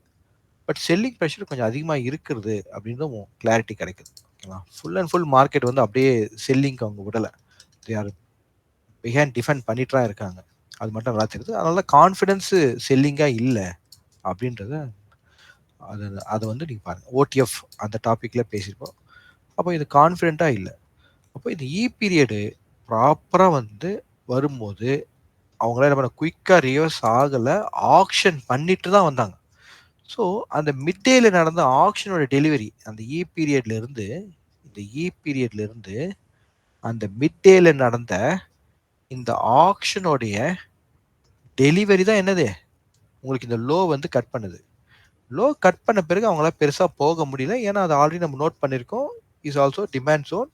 பட் செல்லிங் ப்ரெஷர் கொஞ்சம் அதிகமாக இருக்கிறது அப்படின்றது கிளாரிட்டி கிடைக்குது. ஓகேங்களா? ஃபுல் அண்ட் ஃபுல் மார்க்கெட் வந்து அப்படியே செல்லிங்க்கு அவங்க விடலை. தே ஆர் பிஹேண்ட் டிஃபெண்ட் பண்ணிட்டு தான் இருக்காங்க. அது மட்டும் நல்லா தெரியுது. அதனால கான்ஃபிடன்ஸு செல்லிங்காக இல்லை அப்படின்றத அது அதை வந்து நீங்கள் பாருங்கள். ஓடிஎஃப் அந்த டாப்பிக்கில் பேசியிருப்போம். அப்போ இது கான்ஃபிடென்ட்டாக இல்லை. அப்போ இந்த இ பீரியடு ப்ராப்பராக வந்து வரும்போது அவங்களால என்ன பண்ண குயிக்காக ரிவர்ஸ் ஆகலை. ஆக்ஷன் பண்ணிட்டு தான் வந்தாங்க. ஸோ அந்த மிட் டேல நடந்த ஆக்ஷனோட டெலிவரி அந்த இ பீரியட்ல இருந்து இந்த இ பீரியட்ல இருந்து அந்த மிட் டேல நடந்த இந்த ஆக்ஷனோடைய டெலிவரி தான் என்னது? உங்களுக்கு இந்த லோ வந்து கட் பண்ணுது. லோ கட் பண்ண பிறகு அவங்களால பெருசாக போக முடியல. ஏன்னா அது ஆல்ரெடி நம்ம நோட் பண்ணியிருக்கோம். இஸ் ஆல்சோ டிமாண்ட் ஜோன்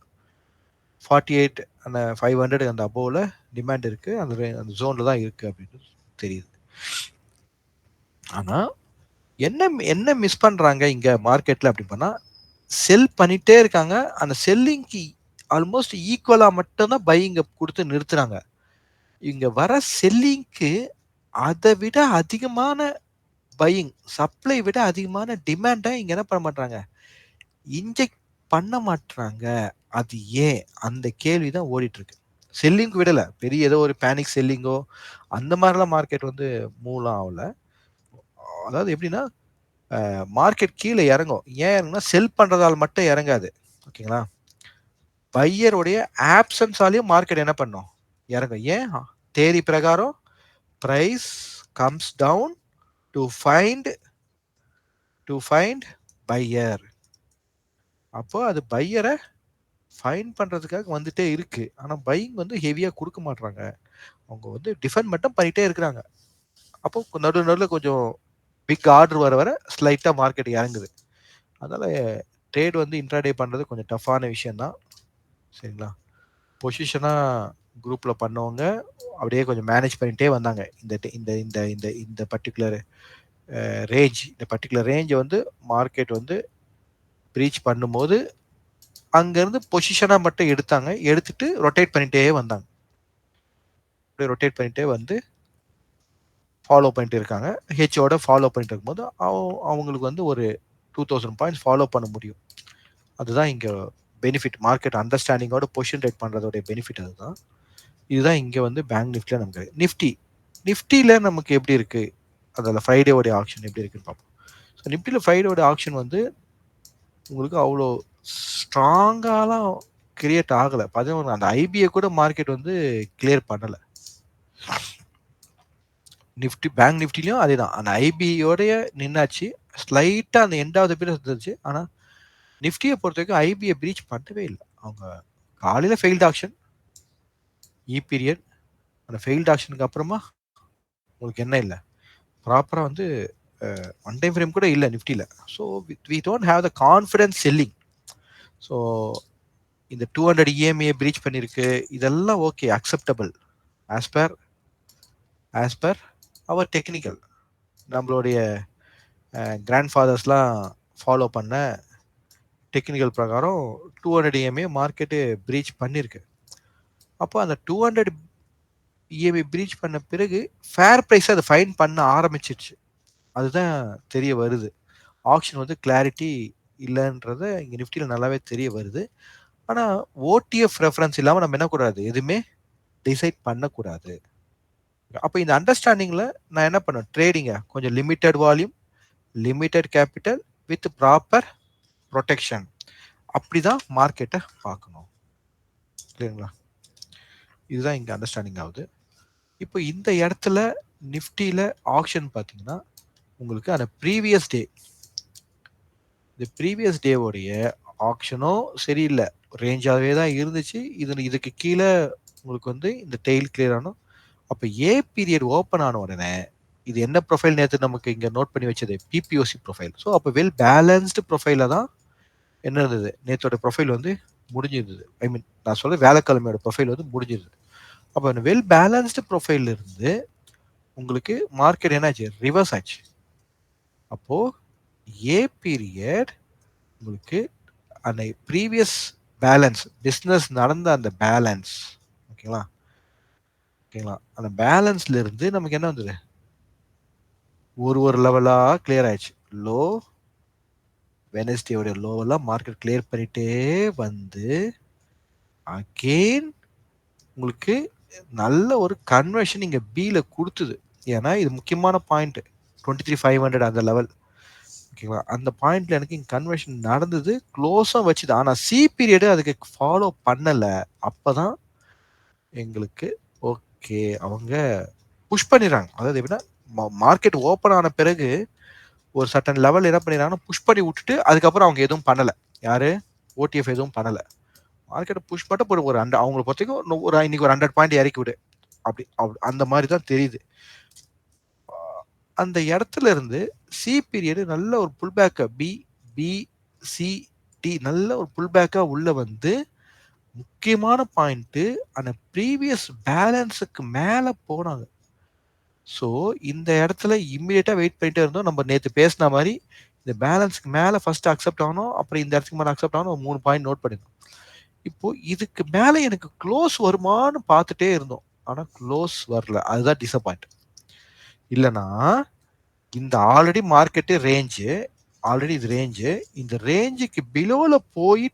48 அந்த 500 அந்த அபோவில் டிமாண்ட் இருக்கு. அந்த அந்த ஜோனில் தான் இருக்கு அப்படின்னு தெரியுது. ஆனா என்ன என்ன மிஸ் பண்றாங்க இங்க மார்க்கெட்ல அப்படி பண்ணா, செல் பண்ணிட்டே இருக்காங்க. அந்த செல்லிங்க்கு ஆல்மோஸ்ட் ஈக்குவலா மட்டும் தான் பையிங்க குடுத்து நிறுத்துறாங்க. இங்க வர செல்லிங்க்கு அத விட அதிகமான பையிங், சப்ளை விட அதிகமான டிமாண்ட இங்க என்ன பண்ண மாட்றாங்க, இன்ஜெக்ட் பண்ண மாட்றாங்க. அது ஏன்? அந்த கேள்வி தான் ஓடிட்டு இருக்கு. செல்லிங்க்கு விடல. பெரிய ஏதோ ஒரு பேனிக் செல்லிங்கோ அந்த மாரிலாம் மார்க்கெட் வந்து மூவ்லாம் ஆவல. அதாவது எப்படின்னா, மார்க்கெட் கீழ இறங்கும். ஏன் இறங்கும்னா, செல் பண்றதால மட்டும் இறங்காது. ஓகேங்களா? பையருடைய ஆப்சன்ஸாலயும் மார்க்கெட் என்ன பண்ணும்? இறங்கும். ஏன்? தேதி பிரகாரம் price comes down to find buyer. அப்போ அது பையர ஃபைண்ட் பண்றதுக்காக வந்துட்டே இருக்கு. ஆனா பையிங் வந்து ஹெவியா குடுக்க மாட்றாங்க. அவங்க வந்து டிஃபெண்ட் மட்டும் பண்ணிட்டே இருக்கிறாங்க. அப்போ நடுவுல கொஞ்சம் பிக் ஆர்டர் வர ஸ்லைட்டா மார்க்கெட் இறங்குது. அதனால ட்ரேட் வந்து இன்ட்ராடே பண்றது கொஞ்சம் டஃப்பான விஷயம் தான். சரிங்களா? பொசிஷனா குரூப்ல பண்ணவங்க அப்படியே கொஞ்சம் மேனேஜ் பண்ணிட்டே வந்தாங்க. இந்த இந்த இந்த இந்த இந்த பர்ட்டிகுலர் இந்த பர்ட்டிகுலர் ரேஞ்ச வந்து மார்க்கெட் வந்து பிரீச் பண்ணும்போது, அங்கருந்து பொசிஷனா மட்டும் எடுத்தாங்க. எடுத்துட்டு ரொட்டேட் பண்ணிட்டே வந்தாங்க. அப்படியே ரொட்டேட் பண்ணிட்டே வந்து ஃபாலோ பண்ணிட்டு இருக்காங்க. ஹெச்சோட ஃபாலோ பண்ணிட்டு இருக்கும்போது, அவங்களுக்கு வந்து ஒரு 2000 பாயிண்ட்ஸ் ஃபாலோ பண்ண முடியும். அதுதான் இங்க பெனிஃபிட். மார்க்கெட் அண்டர்ஸ்டாண்டிங்கோட பொசிஷன் ட்ரேட் பண்றதோட பெனிஃபிட் அதுதான். இதுதான் இங்க வந்து பேங்க் நிஃப்டில நமக்கு நிஃப்டில நமக்கு எப்படி இருக்கு? அதில ஃப்ரைடேவோட ஆக்ஷன் எப்படி இருக்குன்னு பார்ப்போம். ஸோ நிஃப்டில ஃப்ரைடேவோட ஆக்ஷன் வந்து உங்களுக்கு அவ்வளோ ஸ்ட்ராங்காலாம் கிரியேட் ஆகல. 11 அந்த ஐபியை கூட மார்க்கெட் வந்து கிளியர் பண்ணல. பேங்க் நிஃப்டிலயும் அதேதான். அந்த ஐபியோடய நின்னாச்சு. ஸ்லைட்டா அந்த எண்ட் ஆஃப் த பீரியட் இருந்துச்சு. ஆனா நிஃப்டியை பொறுத்த வரைக்கும் ஐபியை பிரீச் பண்ணவே இல்ல. அவங்க காலையில ஃபெயில்ட் ஆக்ஷன், பீரியட். அந்த ஃபெயில்ட் ஆக்ஷனுக்கு அப்புறமா உங்களுக்கு என்ன இல்ல? ப்ராப்பரா வந்து ஒன் டைம் ஃப்ரேம் கூட இல்ல நிஃப்டில. So we don't have the confidence selling. So இந்த 200 இஎம்ஏ பிரீச் பண்ணிருக்கு. இதெல்லாம் okay acceptable. As per our technical. நம்மளுடைய கிராண்ட் ஃபாதர்ஸ்லாம் ஃபாலோ பண்ண டெக்னிக்கல் பிரகாரம் 200 இஎம்ஏ மார்க்கெட்டு பிரீச் பண்ணிருக்கு. அப்போ அந்த 200 இஎம்ஏ பிரீச் பண்ண பிறகு ஃபேர் பிரைஸ் அதை ஃபைன் பண்ண ஆரம்பிச்சிருச்சு. அதுதான் தெரிய வருது. ஆக்ஷன் வந்து கிளாரிட்டி இல்லைன்றத இங்க நிஃப்டியில் நல்லாவே தெரிய வருது. ஆனா ஓடிஎஃப் ரெஃபரன்ஸ் இல்லாம நம்ம என்ன கூடாது, எதுவுமே டிசைட் பண்ணக்கூடாது. அப்போ இந்த அண்டர்ஸ்டாண்டிங்ல நான் என்ன பண்ணுவேன், ட்ரேடிங்க கொஞ்சம் limited volume, limited capital with proper protection, அப்படிதான் மார்க்கெட்டை பார்க்கணும். சரிங்களா? இதுதான் இங்க அண்டர்ஸ்டாண்டிங் ஆகுது. இப்போ இந்த இடத்துல நிஃப்டியில ஆக்ஷன் பார்த்தீங்கன்னா உங்களுக்கு அந்த ப்ரீவியஸ் டே, இந்த ப்ரீவியஸ் டேவோடைய ஆக்ஷனும் சரியில்லை, ரேஞ்சாகவே தான் இருந்துச்சு. இதுக்கு கீழே உங்களுக்கு வந்து இந்த டெய்ல் கிளியர் ஆனும். அப்போ ஏ பீரியட் ஓப்பன் ஆன உடனே இது என்ன ப்ரொஃபைல் நேற்று நமக்கு இங்கே நோட் பண்ணி வச்சது, பிபிஓசி ப்ரொஃபைல். ஸோ அப்போ வெல் பேலன்ஸ்டு ப்ரொஃபைல தான் என்ன இருந்தது, நேற்றோட ப்ரொஃபைல் வந்து முடிஞ்சிருந்தது. ஐ மீன் நான் சொல்ல வேலைக்கிழமையோட ப்ரொஃபைல் வந்து முடிஞ்சிருது. அப்போ அந்த வெல் பேலன்ஸ்டு ப்ரொஃபைல் இருந்து உங்களுக்கு மார்க்கெட் என்னாச்சு, ரிவர்ஸ் ஆச்சு. அப்போ ஏ பீரியட் உங்களுக்கு அந்த ப்ரீவியஸ் பேலன்ஸ், பிஸ்னஸ் நடந்த அந்த பேலன்ஸ், ஓகேங்களா, அந்த பேலன்ஸ்ல இருந்து நமக்கு என்ன வந்தது, ஒரு லெவலா கிளியர் ஆயிடுச்சு. லோ வெனஸ்டேயோட லோவெல்லாம் மார்க்கெட் கிளியர் பண்ணிட்டே வந்து அகெயின் உங்களுக்கு நல்ல ஒரு கன்வர்ஷன் இங்க பில கொடுத்தது. ஏன்னா இது முக்கியமான பாயிண்ட், 23,500 அந்த லெவல். ஓகேங்களா, அந்த பாயிண்ட்ல எனக்கு இங்க கன்வர்ஷன் நடந்தது, க்ளோஸும் வச்சுது. ஆனா சி பீரியடு அதுக்கு ஃபாலோ பண்ணல. அப்பதான் எங்களுக்கு ஓகே அவங்க புஷ் பண்ணிடுறாங்க. அதாவது எப்படின்னா மார்க்கெட் ஓப்பன் ஆன பிறகு ஒரு சர்டன் லெவல் என்ன பண்ணிடுறாங்கன்னா புஷ் பண்ணி விட்டுட்டு அதுக்கப்புறம் அவங்க எதுவும் பண்ணல. யாரு, ஓடிஎஃப் எதுவும் பண்ணல. மார்க்கெட்டை புஷ் மட்டும் போட்டு ஒரு அவங்களை பொறுத்தவரைக்கும் ஒரு இன்னைக்கு ஒரு 100 பாயிண்ட் இறக்கி விடு, அப்படி அந்த மாதிரி தான் தெரியுது. அந்த இடத்துல இருந்து சி பீரியடு நல்ல ஒரு புல் பேக்கை பி சி டி நல்ல ஒரு புல் பேக்கா உள்ள வந்து முக்கியமான பாயிண்ட் அந்த ப்ரீவியஸ் பேலன்ஸுக்கு மேல போனாங்க. ஸோ இந்த இடத்துல இம்மிடியேட்டா வெயிட் பண்ணிட்டே இருந்தோம். நம்ம நேத்து பேசின மாரி இந்த பேலன்ஸ்க்கு மேல ஃபர்ஸ்ட் அக்செப்ட் ஆகணும். அப்புறம் இந்த இடத்துக்கு மேல அக்செப்ட் ஆகணும். 3 பாயிண்ட் நோட் பண்ணிக்கணும். இப்போ இதுக்கு மேல எனக்கு க்ளோஸ் வருமான்னு பார்த்துட்டே இருந்தோம். ஆனா க்ளோஸ் வரல. அதுதான் டிசப்பாயிண்ட். இல்லனா இந்த ஆல்ரெடி மார்க்கெட் ரேஞ்சு ஆல்ரெடி இது ரேஞ்சு. இந்த ரேஞ்சுக்கு பிலோல போய்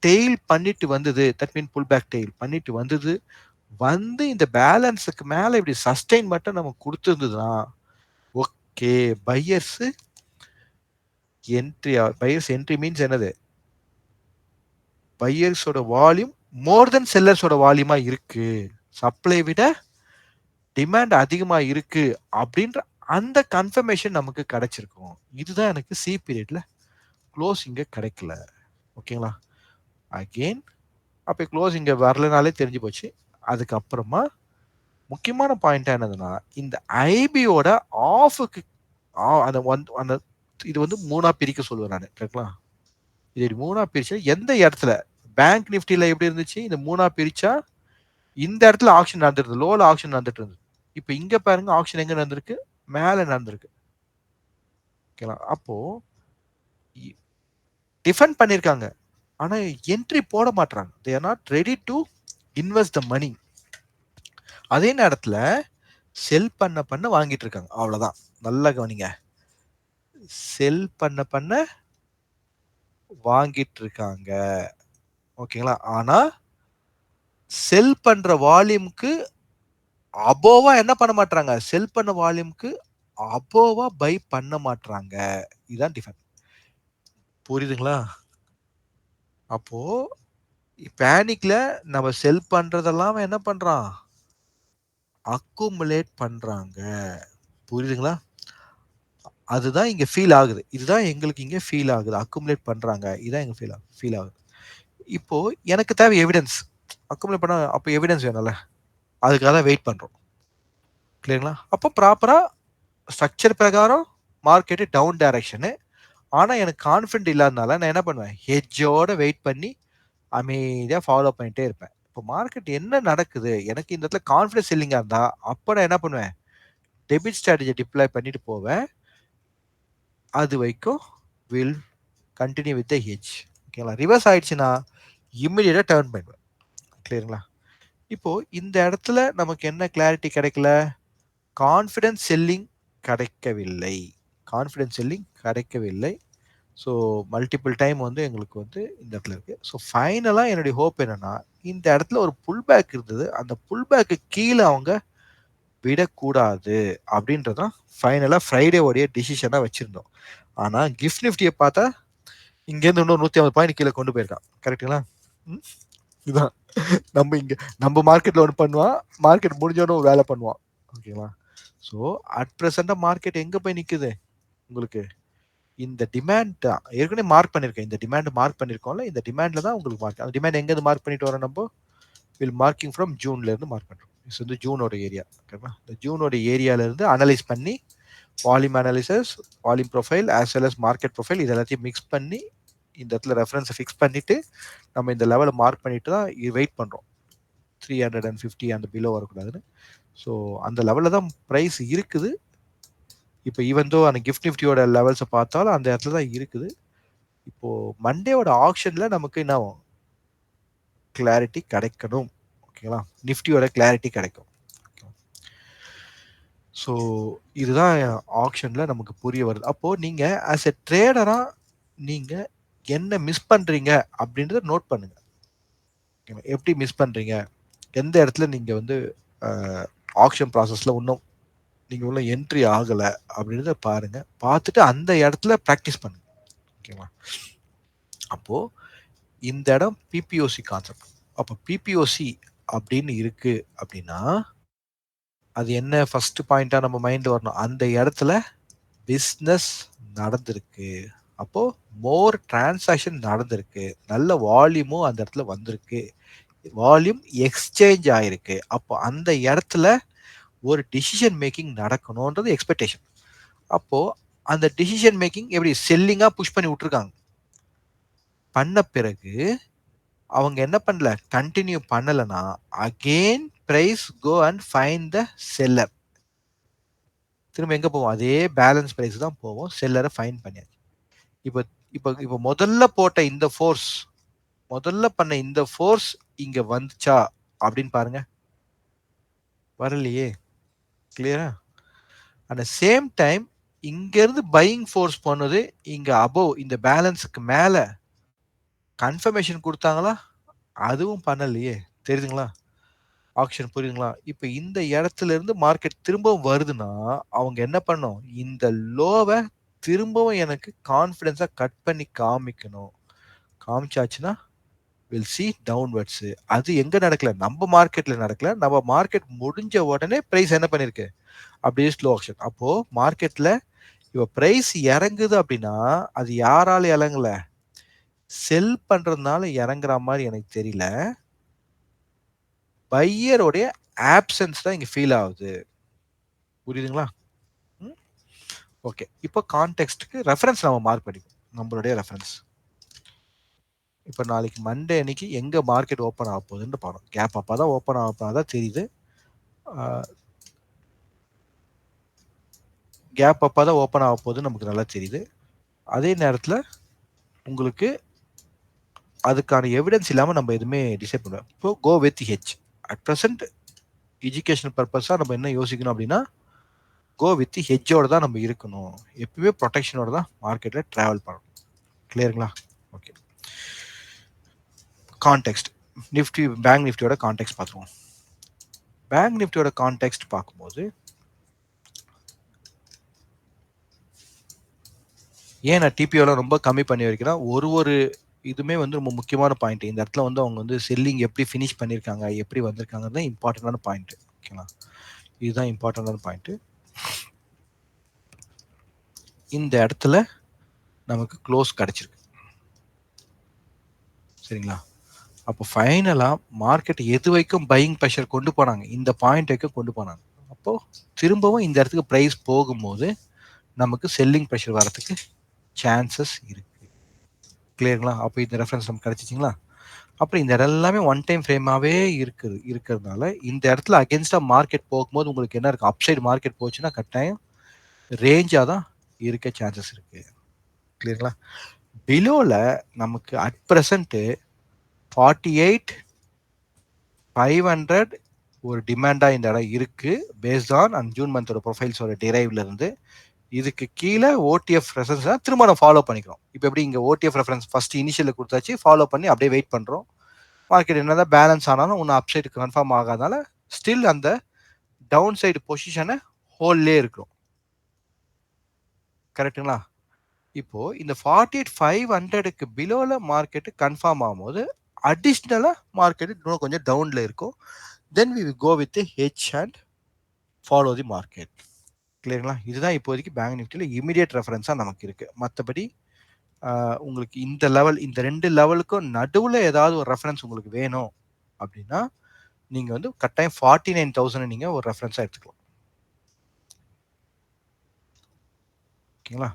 டெயில் பண்ணிட்டு வந்தது. That mean pull back tail பண்ணிட்டு வந்தது. வந்து இந்த பேலன்ஸுக்கு மேல இப்படி சஸ்டெயின் மட்டும் நமக்கு கொடுத்துருந்ததுன்னா okay buyers entry. Buyers entry means என்னது? பையர்ஸோட வால்யூம் மோர் தென் செல்லர்ஸோட வால்யூமா இருக்கு. சப்ளை விட டிமாண்ட் அதிகமா இருக்கு அப்படின்ற அந்த கன்ஃபர்மேஷன் நமக்கு கிடைச்சிருக்கும். இதுதான் எனக்கு சி பீரியட்ல க்ளோஸ் இங்க கிடைக்கல. ஓகேங்களா? அகெயின் அப்ப க்ளோஸ் இங்க வரலனாலே தெரிஞ்சு போச்சு. அதுக்கப்புறமா முக்கியமான பாயிண்ட் என்னதுன்னா இந்த ஐபியோட ஆஃபுக்கு அந்த இது வந்து மூணா பிரிக்க சொல்லுவேன் நான். கரெக்டா? இது மூணா பிரிச்சா எந்த இடத்துல பேங்க் நிஃப்டில எப்படி இருந்துச்சு? இந்த மூணா பிரிச்சா இந்த இடத்துல ஆக்ஷன் நடந்துருது. லோல ஆக்ஷன் நடந்துட்டு இருந்தது. இப்ப இங்க பாருங்க ஆக்ஷன் எங்க நடந்திருக்கு? மேல நடந்திருக்கு. ஓகேங்களா? அப்போ டிஃபெண்ட் பண்ணிருக்காங்க. ஆனா என்ட்ரி போட மாட்றாங்க. They are not ready to invest the money. அதே நேரத்துல செல் பண்ண வாங்கிட்டு இருக்காங்க. அவ்வளவுதான். நல்லா கவனிங்க. செல் பண்ண வாங்கிட்டு இருக்காங்க. ஓகேங்களா? ஆனா செல் பண்ற வால்யூம்க்கு அபோவா என்ன பண்ண மாட்றாங்க? செல் பண்ண வால்யூம்க்கு அபோவா பை பண்ண மாட்றாங்க. இதான் டிஃபரெண்ட். புரியுதுங்களா? அப்போ பேனிக்ல நம்ம செல் பண்றதெல்லாம் அவன் என்ன பண்றான்? அக்குமுலேட் பண்றாங்க. புரியுதுங்களா? அதுதான் இங்க ஃபீல் ஆகுது. இதுதான் எங்களுக்கு இங்க ஃபீல் ஆகுது. அக்குமுலேட் பண்றாங்க. இதான் எங்க ஃபீல் ஆகுது. இப்போ எனக்கு தேவை எவிடன்ஸ். அக்குமுலேட் பண்ண அப்ப எவிடன்ஸ் வேணும்ல. அதுக்காக தான் வெயிட் பண்றோம். கிளியருங்களா? அப்போ ப்ராப்பரா ஸ்ட்ரக்சர் பிரகாரம் மார்க்கெட் டவுன் டைரக்ஷனு. ஆனா எனக்கு கான்ஃபிடென்ட் இல்லாதனால நான் என்ன பண்ணுவேன்? ஹெட்ஜோட வெயிட் பண்ணி அமைதியா ஃபாலோ பண்ணிட்டே இருப்பேன். இப்போ மார்க்கெட் என்ன நடக்குது? எனக்கு இந்த இடத்துல கான்ஃபிடன்ஸ் செல்லிங்கா இருந்தா, அப்ப நான் என்ன பண்ணுவேன்? டெபிட் ஸ்ட்ராட்டஜி டிப்ளாய் பண்ணிட்டு போவேன். அது வரைக்கும் will continue with the hedge. ஓகேங்களா? ரிவர்ஸ் ஆயிடுச்சுன்னா இம்மிடியேட்டா டர்ன் பண்ணுவேன். கிளியருங்களா? இப்போ இந்த இடத்துல நமக்கு என்ன கிளாரிட்டி கிடைக்கல? கான்ஃபிடன்ஸ் செல்லிங் கிடைக்கவில்லை. கான்ஃபிடன்ஸ் செல்லிங் கிடைக்கவில்லை. ஸோ மல்டிபிள் டைம் வந்து எங்களுக்கு வந்து இந்த இடத்துல இருக்கு. ஸோ ஃபைனலாக என்னுடைய ஹோப் என்னன்னா இந்த இடத்துல ஒரு புல் பேக் இருந்தது. அந்த புல் பேக்கு கீழே அவங்க விடக்கூடாது அப்படின்றதான் ஃபைனலாக ஃப்ரைடேவோடைய டிசிஷனாக வச்சிருந்தோம். ஆனால் கிஃப்ட் நிஃப்டியை பார்த்தா இங்கேருந்து இன்னும் 150 பாயிண்ட் கீழே கொண்டு போயிருக்கான். கரெக்டுங்களா? இதுதான் நம்ம மார்க்கெட்ல ஒன்று பண்ணுவான், மார்க்கெட் முடிஞ்சோன்னு ஒரு வேலை பண்ணுவான். ஓகேங்களா? ஸோ அட் ப்ரெசென்டா மார்க்கெட் எங்க போய் நிக்குது உங்களுக்கு? இந்த டிமாண்ட் ஏற்கனவே மார்க் பண்ணிருக்கேன். இந்த டிமாண்ட் மார்க் பண்ணிருக்கோம்ல, இந்த டிமாண்ட்ல தான் உங்களுக்கு மார்க். அந்த டிமாண்ட் எங்க இருந்து மார்க் பண்ணிட்டு வரோம் நம்ம? வில் மார்க்கிங் ஃப்ரம் ஜூன்ல இருந்து மார்க் பண்றோம். இது வந்து ஜூனோட ஏரியா. ஓகேவா? இந்த ஜூனோட ஏரியால இருந்து அனலைஸ் பண்ணி volume analysis, volume profile as well as market profile இது எல்லாத்தையும் மிக்ஸ் பண்ணி இந்த இடத்துல ரெஃபரன்ஸை ஃபிக்ஸ் பண்ணிட்டு நம்ம இந்த லெவலை மார்க் பண்ணிட்டு தான் வெயிட் பண்றோம். 350 அந்த பிலோ வரக்கூடாதுன்னு. ஸோ அந்த லெவலில் தான் ப்ரைஸ் இருக்குது. இப்போ ஈவன் தோ அந்த கிஃப்ட் நிஃப்டியோட லெவல்ஸை பார்த்தாலும் அந்த இடத்துல தான் இருக்குது. இப்போ மண்டேவோட ஆக்ஷன்ல நமக்கு என்ன ஆகும்? கிளாரிட்டி கிடைக்கணும். ஓகேங்களா? நிஃப்டியோட கிளாரிட்டி கிடைக்கும். ஸோ இதுதான் ஆக்ஷன்ல நமக்கு புரிய வருது. அப்போ நீங்க ஆஸ் எ ட்ரேடரா நீங்க என்ன மிஸ் பண்றீங்க அப்படின்றத நோட் பண்ணுங்க. எப்படி மிஸ் பண்றீங்க? எந்த இடத்துல நீங்க வந்து ஆக்ஷன் ப்ராசஸ்ல இன்னும் நீங்க உள்ள என்ட்ரி ஆகல அப்படின்றத பாருங்க. பார்த்துட்டு அந்த இடத்துல ப்ராக்டிஸ் பண்ணுங்க. ஓகேங்களா? அப்போ இந்த இடம் பிபிஓசி கான்செப்ட். அப்போ பிபிஓசி அப்படின்னு இருக்கு அப்படின்னா அது என்ன ஃபர்ஸ்ட் பாயிண்டா நம்ம மைண்ட் வரணும்? அந்த இடத்துல பிஸ்னஸ் நடந்திருக்கு. அப்போ மோர் டிரான்சாக்ஷன் நடந்திருக்கு. நல்ல வால்யூமும் அந்த இடத்துல வந்திருக்கு. வால்யூம் எக்ஸ்சேஞ்ச் ஆயிருக்கு. அப்போ அந்த இடத்துல ஒரு டிசிஷன் மேக்கிங் நடக்கணும்ன்றது எக்ஸ்பெக்டேஷன். அப்போ அந்த டிசிஷன் மேக்கிங் எப்படி செல்லிங்கா புஷ் பண்ணி விட்டுருக்காங்க. பண்ண பிறகு அவங்க என்ன பண்ணல? கண்டினியூ பண்ணலனா again price go and find the seller. திரும்ப எங்க போவோம்? அதே பேலன்ஸ் பிரைஸ் தான் போவோம். செல்லரை ஃபைன் பண்ணியாச்சு. இப்போ இப்போ இப்போ முதல்ல போட்ட இந்த ஃபோர்ஸ், முதல்ல பண்ண இந்த ஃபோர்ஸ் இங்க வந்துச்சா அப்படின்னு பாருங்க. வரலையே. கிளியரா? அட் த சேம் டைம் இங்க இருந்து பையிங் ஃபோர்ஸ் பண்ணது இங்க அபோவ் இந்த பேலன்ஸ்க்கு மேல கன்ஃபர்மேஷன் கொடுத்தாங்களா? அதுவும் பண்ணலையே. தெரியுதுங்களா? ஆக்ஷன் புரியுதுங்களா? இப்ப இந்த இடத்துல இருந்து மார்க்கெட் திரும்பவும் வருதுன்னா, அவங்க என்ன பண்ணும்? இந்த லோவ திரும்பவும் எனக்கு கான்ஃபிடன்ஸா கட் பண்ணி காமிக்கணும். காமிச்சாச்சுன்னா வில் சி டவுன்வர்ட்ஸ். அது எங்க நடக்கல? நம்ம மார்க்கெட்ல நடக்கல. நம்ம மார்க்கெட் முடிஞ்ச உடனே பிரைஸ் என்ன பண்ணிருக்கு? அப்படியே ஸ்லோ ஆக்ஷன். அப்போ மார்க்கெட்ல இப்ப பிரைஸ் இறங்குது அப்படின்னா, அது யாரால இறங்கல? செல் பண்றதுனால இறங்குற மாதிரி எனக்கு தெரியல. பையருடைய ஆப்சன்ஸ் தான் இங்க ஃபீல் ஆகுது. புரியுதுங்களா? ஓகே. இப்போ கான்டெக்ஸ்ட்க்கு ரெஃபரன்ஸ் நம்ம மார்க் பண்ணிப்போம். நம்மளுடைய ரெஃபரன்ஸ். இப்போ நாளைக்கு மண்டே அன்னைக்கு எங்க மார்க்கெட் ஓப்பன் ஆக போகுதுன்னு பார்க்கணும். கேப் அப்பா தான் ஓப்பன் ஆக தான் தெரியுது. கேப் அப்பா தான் ஓப்பன் ஆக போகுதுன்னு நமக்கு நல்லா தெரியுது. அதே நேரத்தில் உங்களுக்கு அதுக்கான எவிடன்ஸ் இல்லாமல் நம்ம எதுவுமே டிசைட் பண்ணுவோம். இப்போ go with hedge. At present educational பர்பஸாக நம்ம என்ன யோசிக்கணும் அப்படின்னா, கோ வித் ஹெஜ்ஜோட தான் நம்ம இருக்கணும். எப்பவுமே ப்ரொடெக்ஷனோட தான் மார்க்கெட்டில் ட்ராவல் பண்ணணும். கிளியருங்களா? ஓகே. கான்டெக்ஸ்ட் நிஃப்டி, பேங்க் நிஃப்டியோட கான்டெக்ஸ்ட் பார்த்துருவோம். பேங்க் நிஃப்டியோட கான்டெக்ஸ்ட் பார்க்கும்போது ஏன் நான் டிபிஓலாம் ரொம்ப கம்மி பண்ணி வைக்கிறேன், ஒரு இதுவுமே வந்து ரொம்ப முக்கியமான பாயிண்ட். இந்த இடத்துல வந்து அவங்க வந்து செல்லிங் எப்படி ஃபினிஷ் பண்ணியிருக்காங்க, எப்படி வந்திருக்காங்க தான் இம்பார்ட்டண்டான பாயிண்ட். ஓகேங்களா? இதுதான் இம்பார்ட்டண்டான பாயிண்ட். இந்த இடத்துல நமக்கு க்ளோஸ் கிடைச்சிருக்கு. சரிங்களா? அப்போ ஃபைனலாக மார்க்கெட் எது வரைக்கும் பையிங் ப்ரெஷர் கொண்டு போனாங்க, இந்த பாயிண்ட் வரைக்கும் கொண்டு போனாங்க. அப்போ திரும்பவும் இந்த இடத்துக்கு ப்ரைஸ் போகும்போது நமக்கு செல்லிங் ப்ரெஷர் வரதுக்கு சான்சஸ் இருக்கு. கிளியருங்களா? அப்போ இந்த ரெஃபரன்ஸ் நமக்கு கிடைச்சிச்சிங்களா? அப்புறம் இந்த இடம் எல்லாமே ஒன் டைம் ஃப்ரேமாகவே இருக்கிறதுனால இந்த இடத்துல அகேன்ஸ்டாக மார்க்கெட் போகும்போது உங்களுக்கு என்ன இருக்குது? அப்சைடு மார்க்கெட் போச்சுன்னா கட்டாயம் ரேஞ்சாக தான் இருக்க சான்சஸ் இருக்கு. கிளியருங்களா? பிலோவில் நமக்கு அட் ப்ரெசண்ட்டு 48,500 ஒரு டிமாண்டாக இந்த இடம் இருக்கு. பேஸ்ட் ஆன் ஜூன் மந்தோட ப்ரொஃபைல்ஸோட டிரைவ்ல இருந்து இதுக்கு கீழே ஓடிஎஃப் ரெஃபரன்ஸ் தான் திரும்ப நம்ம ஃபாலோ பண்ணிக்கிறோம். இப்போ எப்படி இங்கே ஓடிஎஃப் ரெஃபரன்ஸ் ஃபர்ஸ்ட் இனிஷியலில் கொடுத்தாச்சு, ஃபாலோ பண்ணி அப்படியே வெயிட் பண்ணுறோம். மார்க்கெட் என்னதான் பேலன்ஸ் ஆனாலும் ஒன்றும் அப் சைடு கன்ஃபார்ம் ஆகாதனால ஸ்டில் அந்த டவுன் சைடு பொசிஷனை ஹோல்லே இருக்கிறோம். கரெக்டுங்களா? இப்போ இந்த 48,500க்கு பிலோல மார்க்கெட் கன்ஃபார்ம் ஆகும்போது அடிஷ்னலா மார்க்கெட் இன்னும் கொஞ்சம் டவுன்ல இருக்கும். Then we will go with hedge and follow the market. கிளியருங்களா? இதுதான் இப்போதைக்கு பேங்க் நிஃப்டியில் இமீடியட் ரெஃபரன்ஸாக நமக்கு இருக்கு. மற்றபடி உங்களுக்கு இந்த லெவல், இந்த 2 லெவலுக்கும் நடுவில் ஏதாவது ஒரு ரெஃபரன்ஸ் உங்களுக்கு வேணும் அப்படின்னா நீங்கள் வந்து கட்டாயம் 49,000 நீங்கள் ஒரு ரெஃபரன்ஸாக எடுத்துக்கலாம். ஓகேங்களா?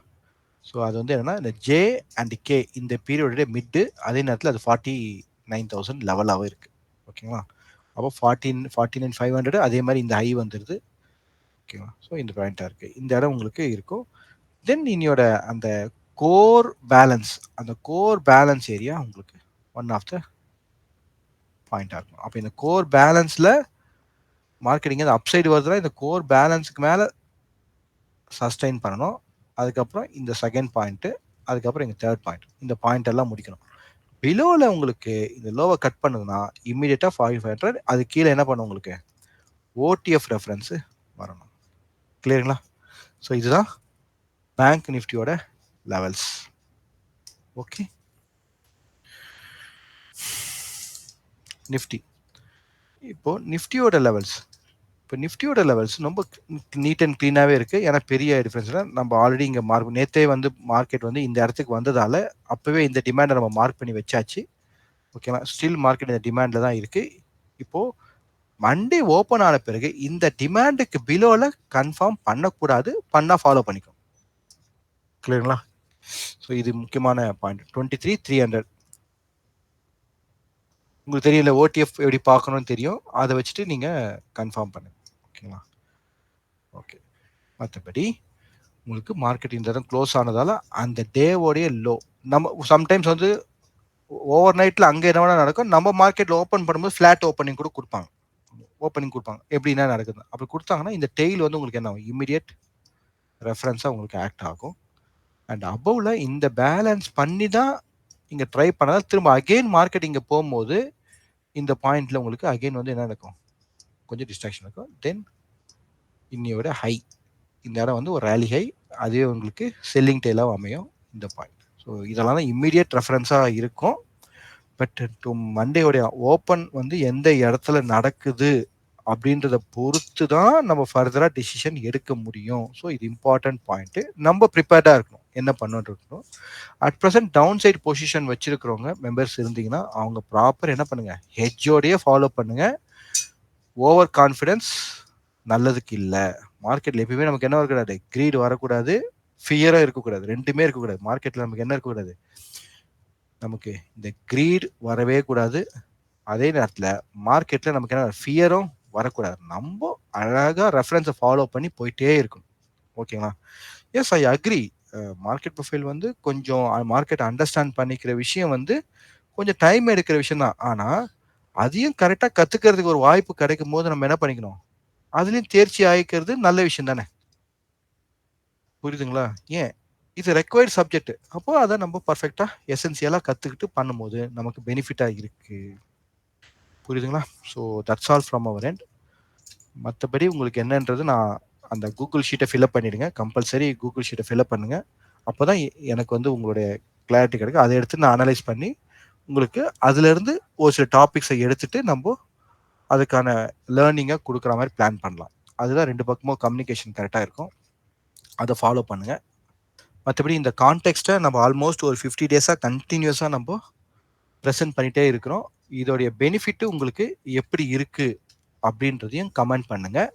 ஸோ அது வந்து என்னன்னா இந்த ஜே அண்ட் கே இந்த பீரியடோட மிட்டு, அதே நேரத்தில் அது 49,000 லெவலாகவே இருக்கு. ஓகேங்களா? அப்போ 49,500 அதே மாதிரி இந்த ஹை வந்துடுது. ஓகேங்களா? ஸோ இந்த பாயிண்டாக இருக்கு. இந்த இடம் உங்களுக்கு இருக்கும். தென் இன்னையோட அந்த கோர் பேலன்ஸ், அந்த கோர் பேலன்ஸ் ஏரியா உங்களுக்கு ஒன் ஆஃப் த பாயிண்டாக இருக்கும். அப்போ இந்த கோர் பேலன்ஸில் மார்க்கெட்டிங் அந்த அப்சைடு வருதுன்னா இந்த கோர் பேலன்ஸுக்கு மேலே சஸ்டைன் பண்ணணும். அதுக்கப்புறம் இந்த செகண்ட் பாயிண்ட்டு, அதுக்கப்புறம் இங்கே தேர்ட் பாயிண்ட். இந்த பாயிண்ட் எல்லாம் முடிக்கணும். பிலோவில் உங்களுக்கு இந்த லோவை கட் பண்ணுதுன்னா இம்மீடியட்டாக 4500 அது கீழே என்ன பண்ணும் உங்களுக்கு ஓடிஎஃப் ரெஃபரன்ஸு வரணும். கிளியருங்களா? ஸோ இதுதான் பேங்க் நிஃப்டியோட லெவல்ஸ். ஓகே. நிஃப்டி இப்போ நிஃப்டியோட லெவல்ஸ், இப்போ நிஃப்டியோட லெவல்ஸ் ரொம்ப நீட் அண்ட் க்ளீனாகவே இருக்குது. ஏன்னா பெரிய டிஃப்ரென்ஸ்னா நம்ம ஆல்ரெடி இங்கே நேற்றே வந்து மார்க்கெட் வந்து இந்த இடத்துக்கு வந்ததால் அப்போவே இந்த டிமாண்டை நம்ம மார்க் பண்ணி வச்சாச்சு. ஓகேங்களா? ஸ்டில் மார்க்கெட் இந்த டிமாண்டில் தான் இருக்குது. இப்போது மண்டே ஓப்பன் ஆன பிறகு இந்த டிமாண்டுக்கு பிலோவில் கன்ஃபார்ம் பண்ணக்கூடாது, பண்ணால் ஃபாலோ பண்ணிக்கும். கிளியருங்களா? ஸோ இது முக்கியமான பாயிண்ட். 23,300 உங்களுக்கு தெரியல, ஓடிஎஃப் எப்படி பார்க்கணும்னு தெரியும், அதை வச்சுட்டு நீங்கள் கன்ஃபார்ம் பண்ணுங்க. ஓகேங்களா? ஓகே. மற்றபடி உங்களுக்கு மார்க்கெட் இந்த இடம் க்ளோஸ் ஆனதால அந்த டேவோடைய லோ நம்ம சம்டைம்ஸ் வந்து ஓவர் நைட்டில் அங்கே என்ன வேணா நடக்கும். நம்ம மார்க்கெட்டில் ஓப்பன் பண்ணும்போது ஃப்ளாட் ஓப்பனிங் கூட கொடுப்பாங்க. ஓப்பனிங் கொடுப்பாங்க. எப்படி என்ன நடக்குது அப்படி கொடுத்தாங்கன்னா இந்த டெய்ல் வந்து உங்களுக்கு என்ன ஆகும், இமிடியேட் ரெஃபரன்ஸாக உங்களுக்கு ஆக்ட் ஆகும். அண்ட் அபவ்ல இந்த பேலன்ஸ் பண்ணி தான் இங்கே ட்ரை பண்ணால் திரும்ப அகெயின் மார்க்கெட் இங்கே போகும்போது இந்த பாயிண்ட்ல உங்களுக்கு அகெயின் வந்து என்ன நடக்கும், கொஞ்சம் டிஸ்ட்ராக்ஷன் இருக்கும். தென் இன்னையோட ஹை இந்த இடம் வந்து ஒரு ரேலி ஹை, அதுவே உங்களுக்கு செல்லிங் டெய்லாக அமையும் இந்த பாயிண்ட். ஸோ இதெல்லாம் தான் இம்மீடியட் ரெஃபரன்ஸாக இருக்கும். பட் டு மண்டேயோடைய ஓப்பன் வந்து எந்த இடத்துல நடக்குது அப்படின்றத பொறுத்து தான் நம்ம ஃபர்தராக டிசிஷன் எடுக்க முடியும். ஸோ இது இம்பார்ட்டன்ட் பாயிண்ட்டு. நம்ம ப்ரிப்பேர்டாக இருக்கணும் என்ன பண்ணுன்னு இருக்கணும். At present down side position வச்சிருக்கிறவங்க மெம்பர்ஸ் இருந்தீங்கன்னா அவங்க ப்ராப்பர் என்ன பண்ணுங்க, ஹெட்ஜோடையே ஃபாலோ பண்ணுங்க. ஓவர் கான்ஃபிடன்ஸ் நல்லதுக்கு இல்லை. மார்க்கெட்டில் எப்பயுமே நமக்கு என்ன இருக்கக்கூடாது, கிரீட் வரக்கூடாது, ஃபியராக இருக்கக்கூடாது, ரெண்டுமே இருக்கக்கூடாது. மார்க்கெட்டில் நமக்கு என்ன இருக்கக்கூடாது, நமக்கு இந்த கிரீட் வரவே கூடாது. அதே நேரத்தில் மார்க்கெட்டில் நமக்கு என்ன ஃபியரும் வரக்கூடாது. நம்ம அழகாக ரெஃபரன்ஸை ஃபாலோ பண்ணி போயிட்டே இருக்கணும். ஓகேங்களா? Yes, I agree. Market profile வந்து கொஞ்சம் மார்க்கெட் அண்டர்ஸ்டாண்ட் பண்ணிக்கிற விஷயம் வந்து கொஞ்சம் டைம் எடுக்கிற விஷயம் தான். ஆனால் அதையும் கரெக்டாக கற்றுக்கிறதுக்கு ஒரு வாய்ப்பு கிடைக்கும் போது நம்ம என்ன பண்ணிக்கணும், அதுலேயும் தேர்ச்சி ஆகிக்கிறது நல்ல விஷயம் தானே. புரியுதுங்களா? ஏன் இது ரெக்வயர்ட் சப்ஜெக்ட், அப்போ அதை நம்ம பர்ஃபெக்டாக எசென்சியலாக கற்றுக்கிட்டு பண்ணும்போது நமக்கு பெனிஃபிட்டாக இருக்கு. புரியுதுங்களா? So that's all from our end. மற்றபடி உங்களுக்கு என்னன்றது நான் அந்த கூகுள் ஷீட்டை ஃபில்அப் பண்ணிடுங்க. கம்பல்சரி கூகுள் ஷீட்டை ஃபில்அப் பண்ணுங்க. அப்போ தான் எனக்கு வந்து உங்களுடைய கிளாரிட்டி கிடைக்கும். அதை எடுத்து நான் அனலைஸ் பண்ணி உங்களுக்கு அதுலேருந்து ஒரு சில டாபிக்ஸை எடுத்துட்டு நம்ம அதுக்கான லேர்னிங்கை கொடுக்குற மாதிரி பிளான் பண்ணலாம். அதுதான் ரெண்டு பக்கமும் கம்யூனிகேஷன் கரெக்டாக இருக்கும். அதை ஃபாலோ பண்ணுங்கள். மற்றபடி இந்த கான்டெக்ஸ்ட்டை நம்ம ஆல்மோஸ்ட் ஒரு 50 டேஸாக கண்டினியூஸாக நம்ம ப்ரெசென்ட் பண்ணிகிட்டே இருக்கிறோம். இதோடைய பெனிஃபிட்டு உங்களுக்கு எப்படி இருக்குது அப்படின்றதையும் கமெண்ட் பண்ணுங்கள்.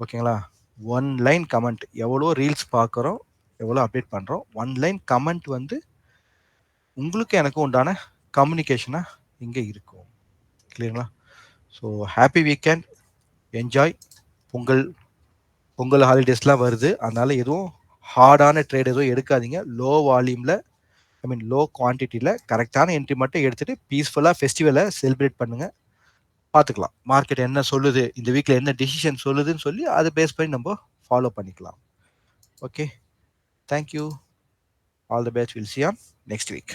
ஓகேங்களா? 1 லைன் கமெண்ட், எவ்வளோ ரீல்ஸ் பார்க்குறோம், எவ்வளோ அப்டேட் பண்ணுறோம், 1 லைன் கமெண்ட் வந்து உங்களுக்கு எனக்கு உண்டான கம்யூனிகேஷனாக இங்கே இருக்கும். கிளியருங்களா? So happy weekend, enjoy. Pongal ஹாலிடேஸ்லாம் வருது, அதனால எதுவும் ஹார்டான ட்ரேட் எதுவும் எடுக்காதீங்க. லோ வால்யூமில், ஐ மீன் லோ குவான்டிட்டியில் கரெக்டான என்ட்ரி மட்டும் எடுத்துகிட்டு பீஸ்ஃபுல்லாக ஃபெஸ்டிவலை செலிப்ரேட் பண்ணுங்கள். பார்த்துக்கலாம் மார்க்கெட் என்ன சொல்லுது, இந்த வீக்கில் என்ன டிசிஷன் சொல்லுதுன்னு சொல்லி அதை பேஸ் பண்ணி நம்ம ஃபாலோ பண்ணிக்கலாம். Okay, thank you, all the best, will see you on next week.